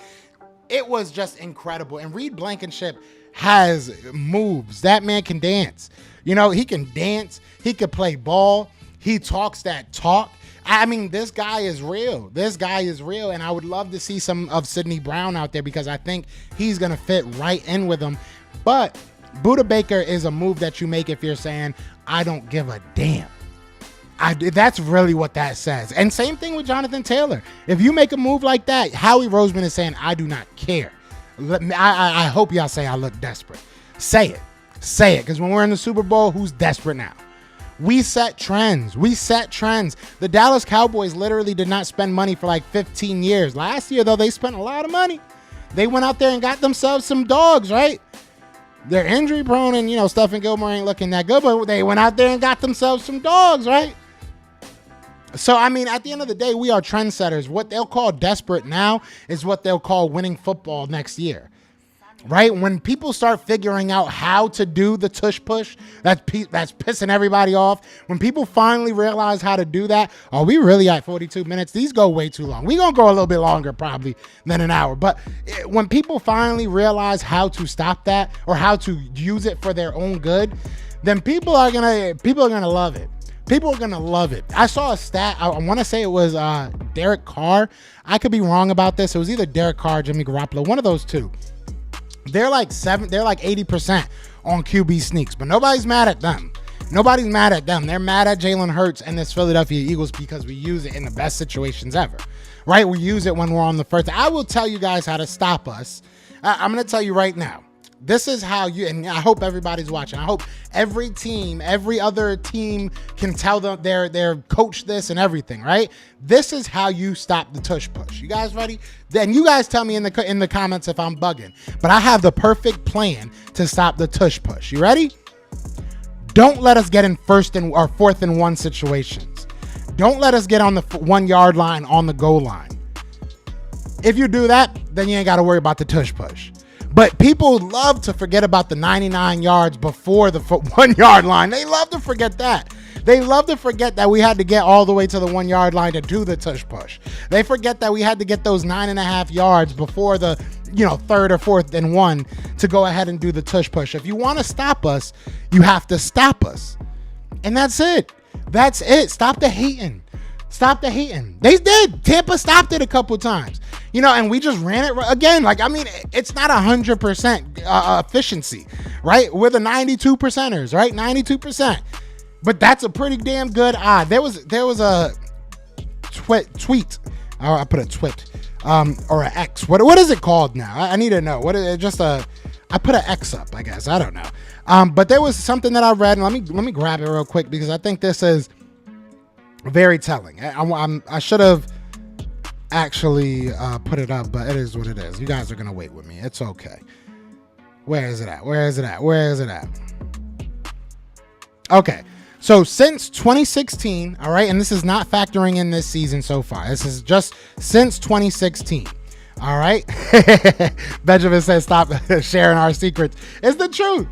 it was just incredible. And Reed Blankenship has moves. That man can dance. He can dance. He could play ball. He talks that talk. I mean, this guy is real. And I would love to see some of Sidney Brown out there, because I think he's going to fit right in with him. But Buda Baker is a move that you make if you're saying, I don't give a damn. That's really what that says. And same thing with Jonathan Taylor. If you make a move like that, Howie Roseman is saying, I do not care. I hope y'all say I look desperate. Say it. Because when we're in the Super Bowl, who's desperate now? We set trends. The Dallas Cowboys literally did not spend money for like 15 years. Last year, though, they spent a lot of money. They went out there and got themselves some dogs, right? They're injury prone, and, Stephen Gilmore ain't looking that good, but they went out there and got themselves some dogs, right? So, I mean, at the end of the day, we are trendsetters. What they'll call desperate now is what they'll call winning football next year. Right? When people start figuring out how to do the tush push, that's pissing everybody off. When people finally realize how to do that, are we really at 42 minutes? These go way too long. We're going to go a little bit longer probably than an hour. But when people finally realize how to stop that or how to use it for their own good, then people are going to love it. People are going to love it. I saw a stat. I want to say it was Derek Carr. I could be wrong about this. It was either Derek Carr or Jimmy Garoppolo, one of those two. They're like 80% on QB sneaks, but nobody's mad at them. Nobody's mad at them. They're mad at Jalen Hurts and this Philadelphia Eagles because we use it in the best situations ever, right? We use it when we're on the first. I will tell you guys how to stop us. I'm going to tell you right now. This is how you, and I hope everybody's watching. I hope every team, every other team can tell them their coach this and everything, right? This is how you stop the tush push. You guys ready? Then you guys tell me in the comments if I'm bugging. But I have the perfect plan to stop the tush push. You ready? Don't let us get in fourth and 1 situations. Don't let us get on the 1 yard line on the goal line. If you do that, then you ain't got to worry about the tush push. But people love to forget about the 99 yards before the 1 yard line. They love to forget that. They love to forget that we had to get all the way to the 1 yard line to do the tush push. They forget that we had to get those 9.5 yards before the, third or fourth and 1 to go ahead and do the tush push. If you want to stop us, you have to stop us. And that's it. That's it. Stop the hating. Stop the hating. They did. Tampa stopped it a couple times. And we just ran it again. It's not 100% efficiency, right? We're the 92 percenters, right? 92%. But that's a pretty damn good odd. There was a tweet. Oh, I put a twit or an X. What is it called now? I need to know. What is it? I put an X up, I guess. I don't know. But there was something that I read, and let me grab it real quick because I think this is very telling. I should have actually put it up, but it is what it is. You guys are gonna wait with me. It's okay. Where is it at? Okay, so since 2016, all right, and this is not factoring in this season so far. This is just since 2016. All right. Benjamin says stop sharing our secrets. It's the truth.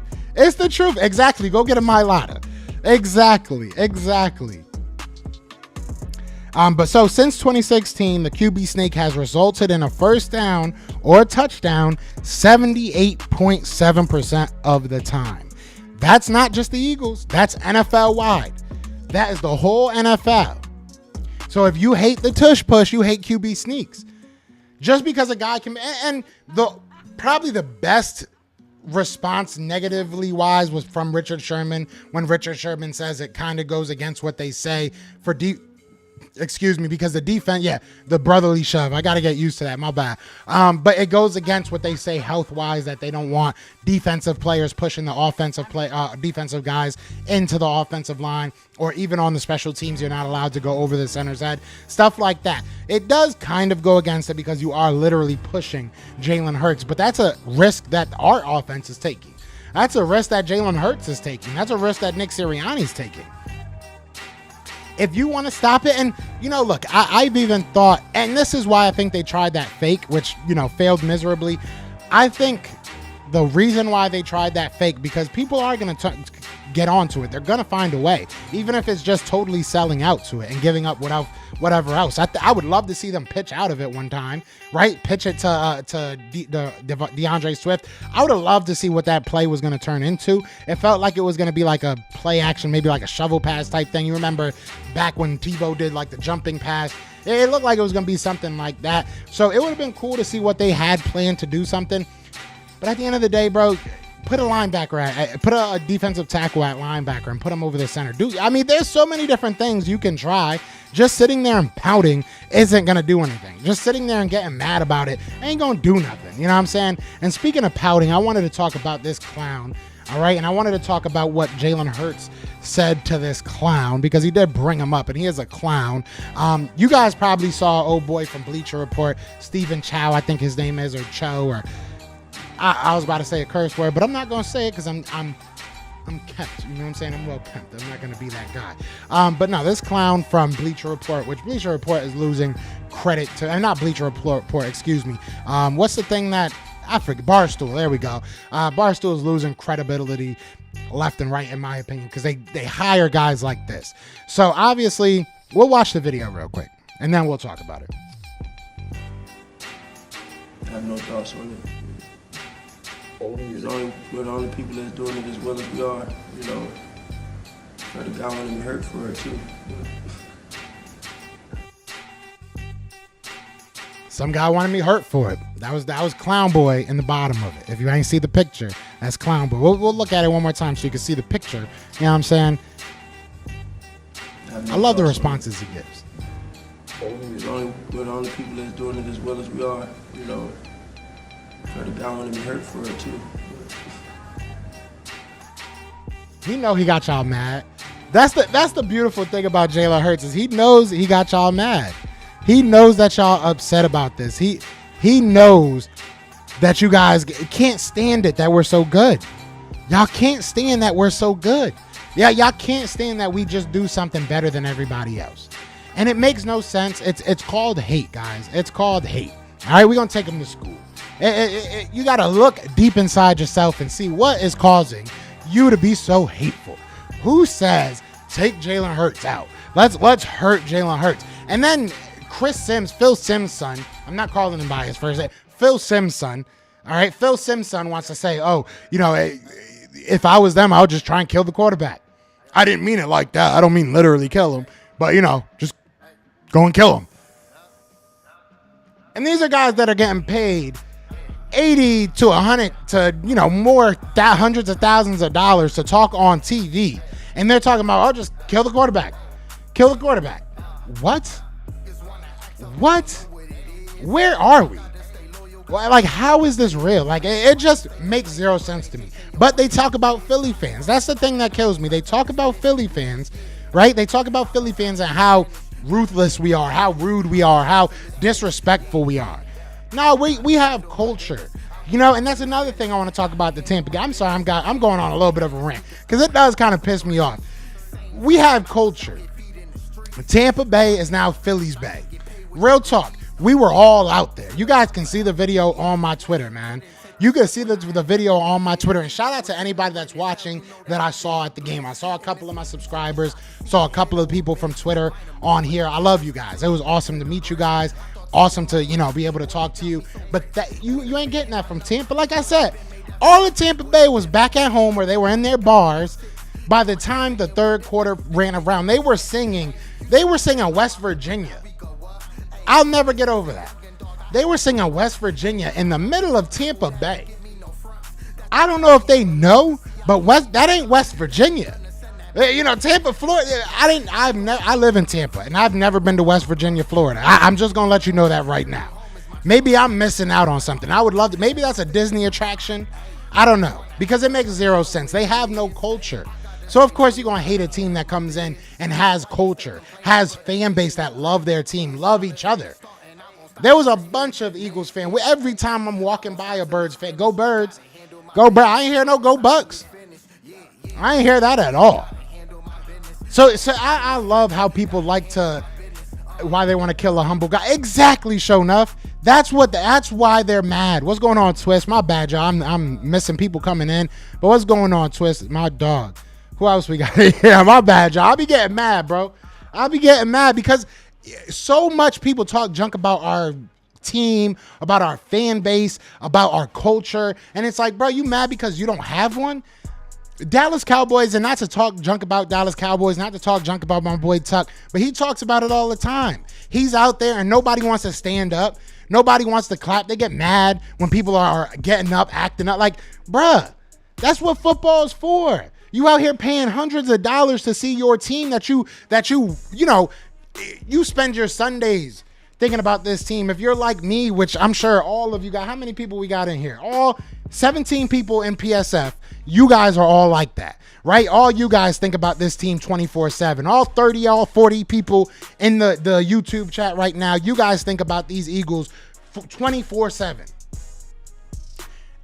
Exactly. Go get a Milata. Exactly. But so since 2016, the QB sneak has resulted in a first down or a touchdown 78.7% of the time. That's not just the Eagles. That's NFL wide. That is the whole NFL. So if you hate the tush push, you hate QB sneaks. Just because a guy can, and probably the best response negatively wise was from Richard Sherman when Richard Sherman says it kind of goes against what they say for because the defense, the brotherly shove. I got to get used to that. My bad. But it goes against what they say health-wise, that they don't want defensive players pushing the defensive guys into the offensive line, or even on the special teams, you're not allowed to go over the center's head. Stuff like that. It does kind of go against it because you are literally pushing Jalen Hurts, but that's a risk that our offense is taking. That's a risk that Jalen Hurts is taking. That's a risk that Nick Sirianni's taking. If you want to stop it, and, look, I've even thought, and this is why I think they tried that fake, which, failed miserably. I think the reason why they tried that fake, because people are going to get onto it. They're going to find a way, even if it's just totally selling out to it and giving up whatever else. I would love to see them pitch out of it one time, right? Pitch it to DeAndre Swift. I would have loved to see what that play was going to turn into. It felt like it was going to be like a play action, maybe like a shovel pass type thing. You remember back when Tebow did like the jumping pass? It looked like it was going to be something like that. So it would have been cool to see what they had planned to do something. But at the end of the day, bro, put a linebacker put a defensive tackle at linebacker and put him over the center. There's so many different things you can try. Just sitting there and pouting isn't going to do anything. Just sitting there and getting mad about it ain't going to do nothing. You know what I'm saying? And speaking of pouting, I wanted to talk about this clown. All right. And I wanted to talk about what Jalen Hurts said to this clown, because he did bring him up and he is a clown. You guys probably saw old boy from Bleacher Report, Stephen Chow, I think his name is, or Cho, or I was about to say a curse word, but I'm not going to say it because I'm I'm kept. You know what I'm saying? I'm well kept. I'm not going to be that guy. But no, this clown from Bleacher Report, which Bleacher Report is losing credit to, and not Bleacher Report, excuse me. What's the thing that, I forget, Barstool, there we go. Barstool is losing credibility left and right, in my opinion, because they hire guys like this. So obviously, we'll watch the video real quick, and then we'll talk about it. I have no thoughts on it. We're the only people that's doing it as well as we are, you know. But the guy wanted to be hurt for it too. Some guy wanted me hurt for it. That was Clown Boy in the bottom of it. If you ain't see the picture, that's Clown Boy. We'll look at it one more time so you can see the picture. You know what I'm saying? I love the responses he gives. We're the only people that's doing it as well as we are, you know. But the guy wanted to be hurt for it too. He know he got y'all mad. That's the beautiful thing about Jalen Hurts is he knows he got y'all mad. He knows that y'all upset about this. He knows that you guys can't stand it that we're so good. Y'all can't stand that we're so good. Yeah, y'all can't stand that we just do something better than everybody else. And it makes no sense. It's called hate, guys. It's called hate. All right, we're going to take them to school. You got to look deep inside yourself and see what is causing you to be so hateful. Who says take Jalen Hurts out? Let's hurt Jalen Hurts. And then Phil Sims' son, I'm not calling him by his first name, Phil Sims' son, all right? Phil Sims' son wants to say, oh, you know, if I was them, I would just try and kill the quarterback. I didn't mean it like that. I don't mean literally kill him, but, you know, just go and kill him. And these are guys that are getting paid 80 to 100 to, you know, more hundreds of thousands of dollars to talk on TV. And they're talking about, oh, just kill the quarterback. Kill the quarterback. What? Where are we? Like, how is this real? Like, it just makes zero sense to me. But they talk about Philly fans. That's the thing that kills me. They talk about Philly fans, right? They talk about Philly fans and how ruthless we are, how rude we are, how disrespectful we are. No, we have culture, you know, and that's another thing I want to talk about the Tampa game. I'm sorry, I'm going on a little bit of a rant because it does kind of piss me off. We have culture. Tampa Bay is now Philly's Bay. Real talk. We were all out there. You guys can see the video on my Twitter, man. You can see the video on my Twitter. And shout out to anybody that's watching that I saw at the game. I saw a couple of my subscribers, saw a couple of people from Twitter on here. I love you guys. It was awesome to meet you guys. Awesome to, you know, be able to talk to you. But that you ain't getting that from Tampa. Like I said, all of Tampa Bay was back at home where they were in their bars. By the time the third quarter ran around, they were singing West Virginia. I'll never get over that. They were singing West Virginia in the middle of Tampa Bay. I don't know if they know, but that ain't West Virginia. You know, Tampa, Florida. I live in Tampa, and I've never been to West Virginia, Florida. I'm just gonna let you know that right now. Maybe I'm missing out on something. I would love to. Maybe that's a Disney attraction. I don't know, because it makes zero sense. They have no culture. So, of course, you're going to hate a team that comes in and has culture, has fan base that love their team, love each other. There was a bunch of Eagles fans. Every time I'm walking by a Birds fan, go Birds. Go Birds. I ain't hear no go Bucks. I ain't hear that at all. So I love how people like to, why they want to kill a humble guy. Exactly, show enough. That's why they're mad. What's going on, Twist? My bad, y'all. I'm missing people coming in. But what's going on, Twist? My dog. Who else we got? Yeah, my bad, y'all. I'll be getting mad, bro. I'll be getting mad because so much people talk junk about our team, about our fan base, about our culture. And it's like, bro, you mad because you don't have one? Dallas Cowboys, and not to talk junk about Dallas Cowboys, not to talk junk about my boy Tuck, but he talks about it all the time. He's out there and nobody wants to stand up. Nobody wants to clap. They get mad when people are getting up, acting up. Like, bruh, that's what football is for. You out here paying hundreds of dollars to see your team that you know, you spend your Sundays thinking about this team. If you're like me, which I'm sure all of you got, how many people we got in here? All 17 people in PSF. You guys are all like that, right? All you guys think about this team 24/7. All 30, all 40 people in the YouTube chat right now, you guys think about these Eagles 24/7.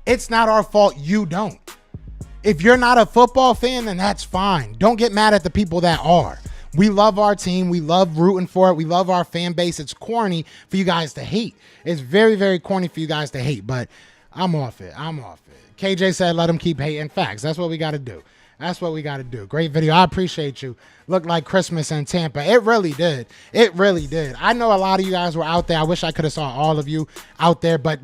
It's not our fault you don't. If you're not a football fan, then that's fine. Don't get mad at the people that are. We love our team. We love rooting for it. We love our fan base. It's corny for you guys to hate. It's very, very corny for you guys to hate, but I'm off it. KJ said, let them keep hating. Facts. That's what we got to do. Great video. I appreciate you. Looked like Christmas in Tampa. It really did. I know a lot of you guys were out there. I wish I could have saw all of you out there, but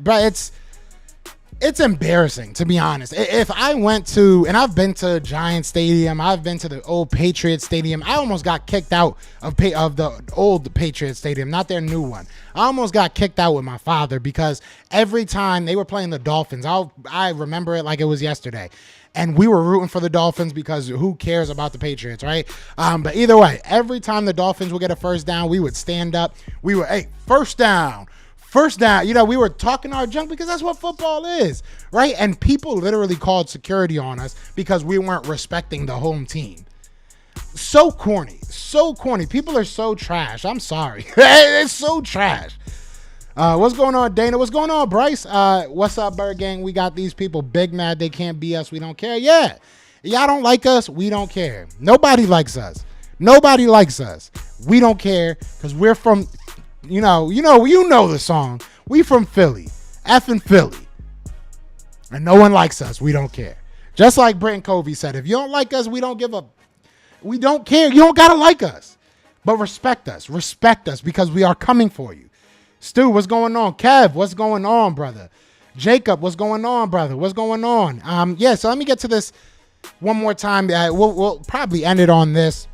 it's embarrassing, to be honest. If I went to, and I've been to Giant Stadium, I've been to the old Patriot Stadium. I almost got kicked out of the old Patriot Stadium, not their new one. I almost got kicked out with my father because every time they were playing the Dolphins, I remember it like it was yesterday. And we were rooting for the Dolphins because who cares about the Patriots, right? But either way, every time the Dolphins would get a first down, we would stand up. We were, hey, first down. You know, we were talking our junk because that's what football is, right? And people literally called security on us because we weren't respecting the home team. So corny. People are so trash. I'm sorry. It's so trash. What's going on, Dana? What's going on, Bryce? What's up, Bird Gang? We got these people big mad. They can't be us. We don't care. Yeah. Y'all don't like us. We don't care. Nobody likes us. We don't care because we're from... You know the song. We from Philly. Effing Philly. And no one likes us. We don't care. Just like Britton Covey said, if you don't like us, we don't give up. We don't care. You don't got to like us. But respect us. Respect us because we are coming for you. Stu, what's going on? Kev, what's going on, brother? Jacob, what's going on, brother? What's going on? Yeah, so let me get to this one more time. We'll probably end it on this.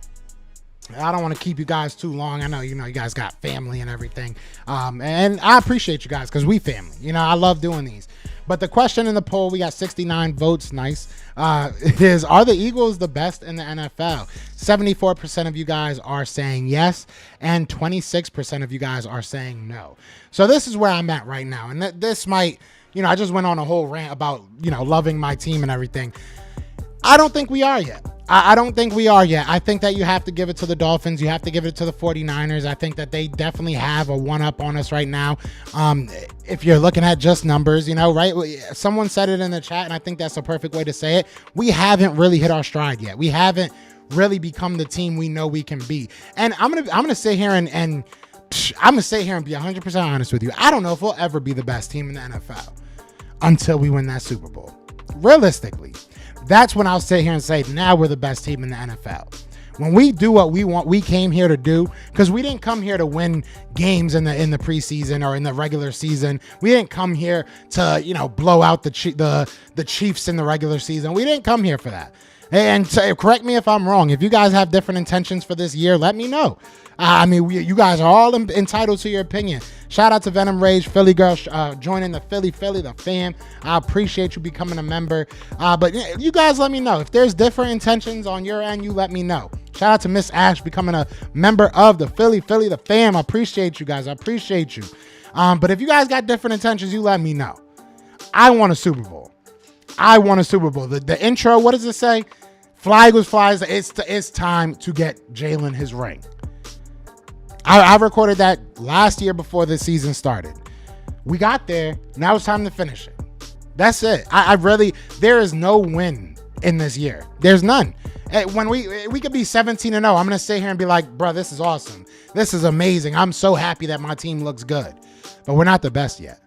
I don't want to keep you guys too long. I know, you guys got family and everything. And I appreciate you guys because we family. I love doing these. But the question in the poll, we got 69 votes. Nice. Is, are the Eagles the best in the NFL? 74% of you guys are saying yes. And 26% of you guys are saying no. So this is where I'm at right now. And this might, I just went on a whole rant about, loving my team and everything. I don't think we are yet. I don't think we are yet. I think that you have to give it to the Dolphins. You have to give it to the 49ers. I think that they definitely have a one-up on us right now. If you're looking at just numbers, right? Someone said it in the chat, and I think that's a perfect way to say it. We haven't really hit our stride yet. We haven't really become the team we know we can be. And I'm gonna sit here and I'm gonna sit here and be 100% honest with you. I don't know if we'll ever be the best team in the NFL until we win that Super Bowl. Realistically. That's when I'll sit here and say, now we're the best team in the NFL. When we do what we want, we came here to do, because we didn't come here to win games in the preseason or in the regular season. We didn't come here to, blow out the Chiefs in the regular season. We didn't come here for that. And correct me if I'm wrong. If you guys have different intentions for this year, let me know. You guys are all entitled to your opinion. Shout out to Venom Rage, Philly Girl, joining the Philly, the fam. I appreciate you becoming a member. But you guys let me know. If there's different intentions on your end, you let me know. Shout out to Miss Ash becoming a member of the Philly, the fam. I appreciate you guys. I appreciate you. But if you guys got different intentions, you let me know. I want a Super Bowl. The intro, what does it say? Flag was flies. It's time to get Jalen his ring. I recorded that last year before the season started. We got there. Now it's time to finish it. That's it. There is no win in this year. There's none. When we could be 17-0, I'm going to sit here and be like, bro, this is awesome. This is amazing. I'm so happy that my team looks good. But we're not the best yet.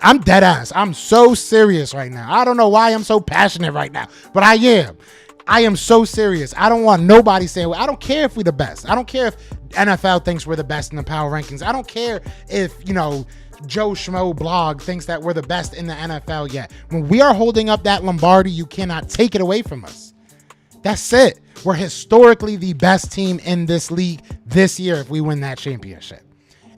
I'm dead ass. I'm so serious right now. I don't know why I'm so passionate right now, but I am. I am so serious. I don't want nobody saying, I don't care if we're the best. I don't care if NFL thinks we're the best in the power rankings. I don't care if, Joe Schmo blog thinks that we're the best in the NFL yet. When we are holding up that Lombardi, you cannot take it away from us. That's it. We're historically the best team in this league this year if we win that championship.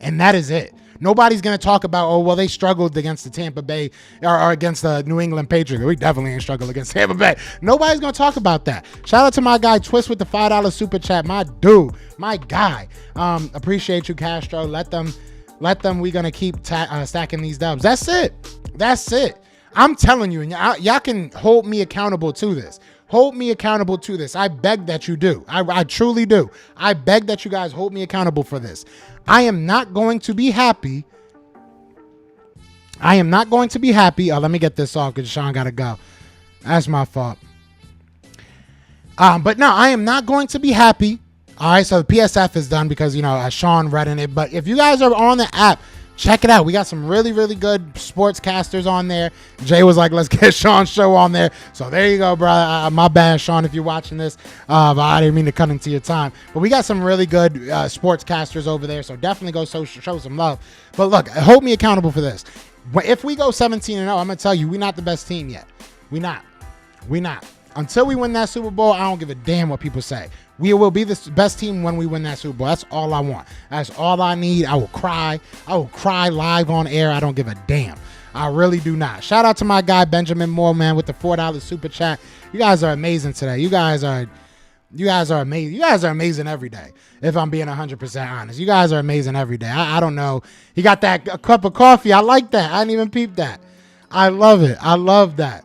And that is it. Nobody's going to talk about, they struggled against the Tampa Bay or against the New England Patriots. We definitely ain't struggled against Tampa Bay. Nobody's going to talk about that. Shout out to my guy Twist with the $5 super chat. My dude, my guy. Appreciate you, Castro. Let them. We're going to keep stacking these dubs. That's it. I'm telling you, and y'all can hold me accountable to this. I beg that you do. I truly do. I beg that you guys hold me accountable for this. I am not going to be happy. Let me get this off because Sean got to go. That's my fault. But no, I am not going to be happy. All right, so the PSF is done because, Sean read in it. But if you guys are on the app, check it out. We got some really, really good sportscasters on there. Jay was like, let's get Sean's show on there. So there you go, bro. My bad, Sean, if you're watching this. But I didn't mean to cut into your time. But we got some really good sportscasters over there. So definitely go show some love. But look, hold me accountable for this. If we go 17-0, I'm going to tell you, we're not the best team yet. We're not. Until we win that Super Bowl, I don't give a damn what people say. We will be the best team when we win that Super Bowl. That's all I want. That's all I need. I will cry. I will cry live on air. I don't give a damn. I really do not. Shout out to my guy, Benjamin Moore, man, with the $4 super chat. You guys are amazing today. You guys are amazing. You guys are amazing every day, if I'm being 100% honest. You guys are amazing every day. I don't know. He got a cup of coffee. I like that. I didn't even peep that. I love it. I love that.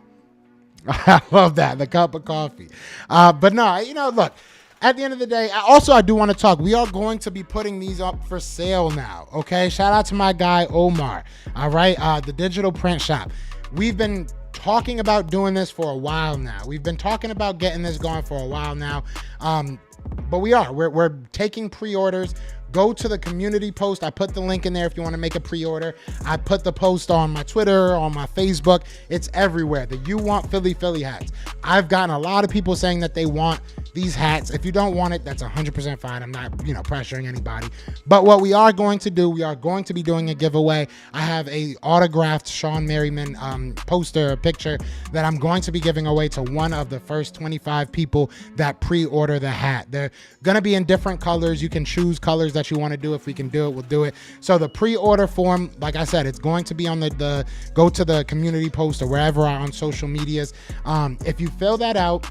I love that, the cup of coffee. But no, look, at the end of the day, I do want to talk. We are going to be putting these up for sale now, okay? Shout out to my guy, Omar, all right? The digital print shop. We've been talking about doing this for a while now. We've been talking about getting this going for a while now. But we're taking pre-orders. Go to the community post. I put the link in there if you want to make a pre-order. I put the post on my Twitter, on my Facebook. It's everywhere. The You Want Philly hats. I've gotten a lot of people saying that they want these hats. If you don't want it, that's 100% fine. I'm not, pressuring anybody. But what we are going to do, we are going to be doing a giveaway. I have a autographed Sean Merriman poster, picture that I'm going to be giving away to one of the first 25 people that pre-order the hat. They're going to be in different colors. You can choose colors that you want to do. If we can do it, we'll do it. So the pre-order form, like I said, it's going to be on the go to the community post or wherever on social medias. If you fill that out,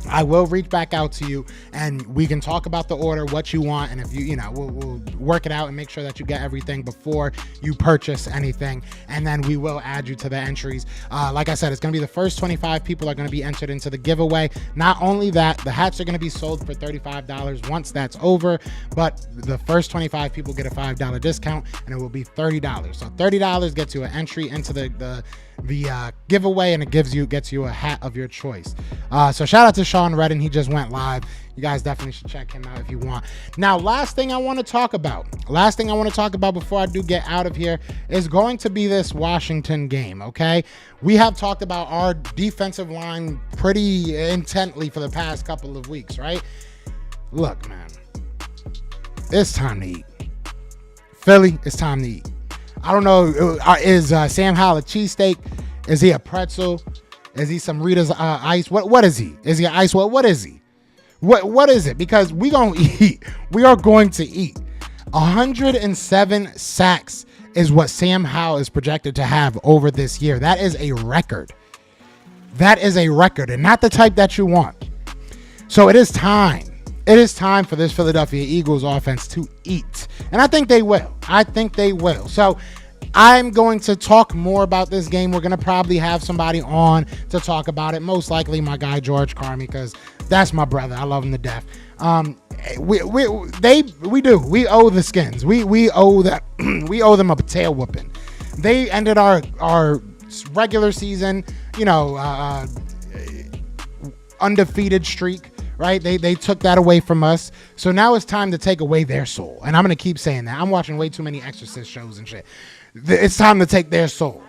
I will reach back out to you and we can talk about the order, what you want, and if we'll work it out and make sure that you get everything before you purchase anything, and then we will add you to the entries. Like I said, it's going to be the first 25 people are going to be entered into the giveaway. Not only that, the hats are going to be sold for $35 once that's over, but the first 25 people get a $5 discount and it will be $30. So $30 gets you an entry into the giveaway, and it gets you a hat of your choice. So shout out to Sean Redden. He just went live. You guys definitely should check him out if you want. Now, last thing I want to talk about before I do get out of here is going to be this Washington game, okay? We have talked about our defensive line pretty intently for the past couple of weeks, right? Look, man, it's time to eat. Philly, it's time to eat. I don't know, is Sam Howell a cheesesteak? Is he a pretzel? Is he some Rita's ice? What is he? Is he an ice? What is he? What is it? Because we gonna eat. We are going to eat. 107 sacks is what Sam Howell is projected to have over this year. That is a record. And not the type that you want. So it is time. It is time for this Philadelphia Eagles offense to eat. And I think they will. So I'm going to talk more about this game. We're going to probably have somebody on to talk about it. Most likely my guy, George Carmi, because that's my brother. I love him to death. We do. We owe the Skins. We owe that. We owe them a tail whooping. They ended our regular season, undefeated streak. Right? They took that away from us. So now it's time to take away their soul. And I'm going to keep saying that. I'm watching way too many Exorcist shows and shit. It's time to take their soul.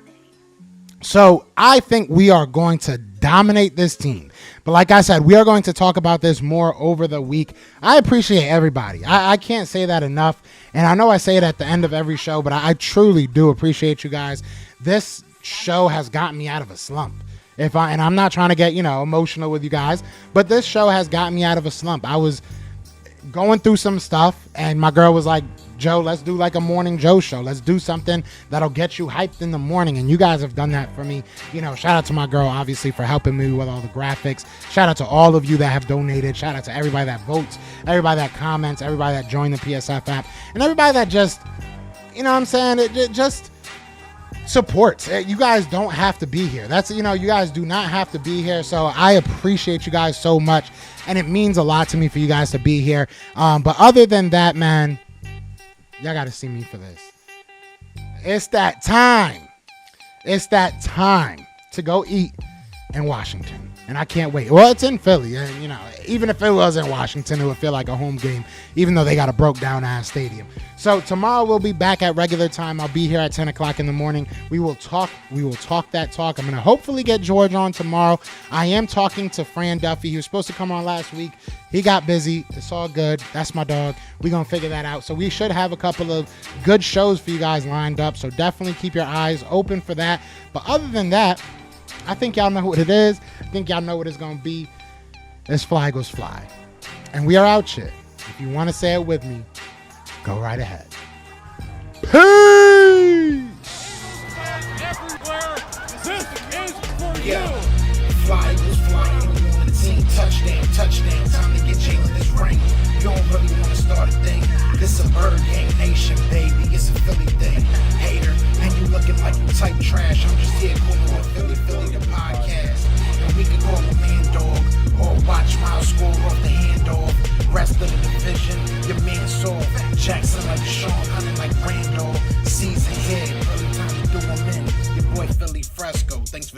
So I think we are going to dominate this team. But like I said, we are going to talk about this more over the week. I appreciate everybody. I can't say that enough. And I know I say it at the end of every show, but I truly do appreciate you guys. This show has gotten me out of a slump. And I'm not trying to get, emotional with you guys, but this show has gotten me out of a slump. I was going through some stuff and my girl was like, Joe, let's do like a morning Joe show. Let's do something that'll get you hyped in the morning. And you guys have done that for me. Shout out to my girl, obviously, for helping me with all the graphics. Shout out to all of you that have donated. Shout out to everybody that votes, everybody that comments, everybody that joined the PSF app, and everybody that just, it just supports. You guys don't have to be here. You guys do not have to be here. So I appreciate you guys so much. And it means a lot to me for you guys to be here. But other than that, man, y'all got to see me for this. It's that time. It's that time to go eat in Washington, and I can't wait. Well, it's in Philly, and even if it was in Washington, it would feel like a home game, even though they got a broke down ass stadium. So tomorrow we'll be back at regular time. I'll be here at 10 o'clock in the morning. We will talk that talk. I'm going to hopefully get George on tomorrow. I am talking to Fran Duffy. He was supposed to come on last week. He got busy. It's all good. That's my dog. We're going to figure that out. So we should have a couple of good shows for you guys lined up. So definitely keep your eyes open for that. But other than that, I think y'all know what it is. I think y'all know what it's going to be. It's Fly Goes Fly. And we are out here. If you want to say it with me, go right ahead. Peace! Everywhere, this is for you. Fly Goes Fly. On the team. Touchdown. Time to get Jalen this ring. You don't really want to start a thing. This a Bird Gang Nation, baby. It's a Philly thing. Hater, and you looking like you type trash. I'm just here cool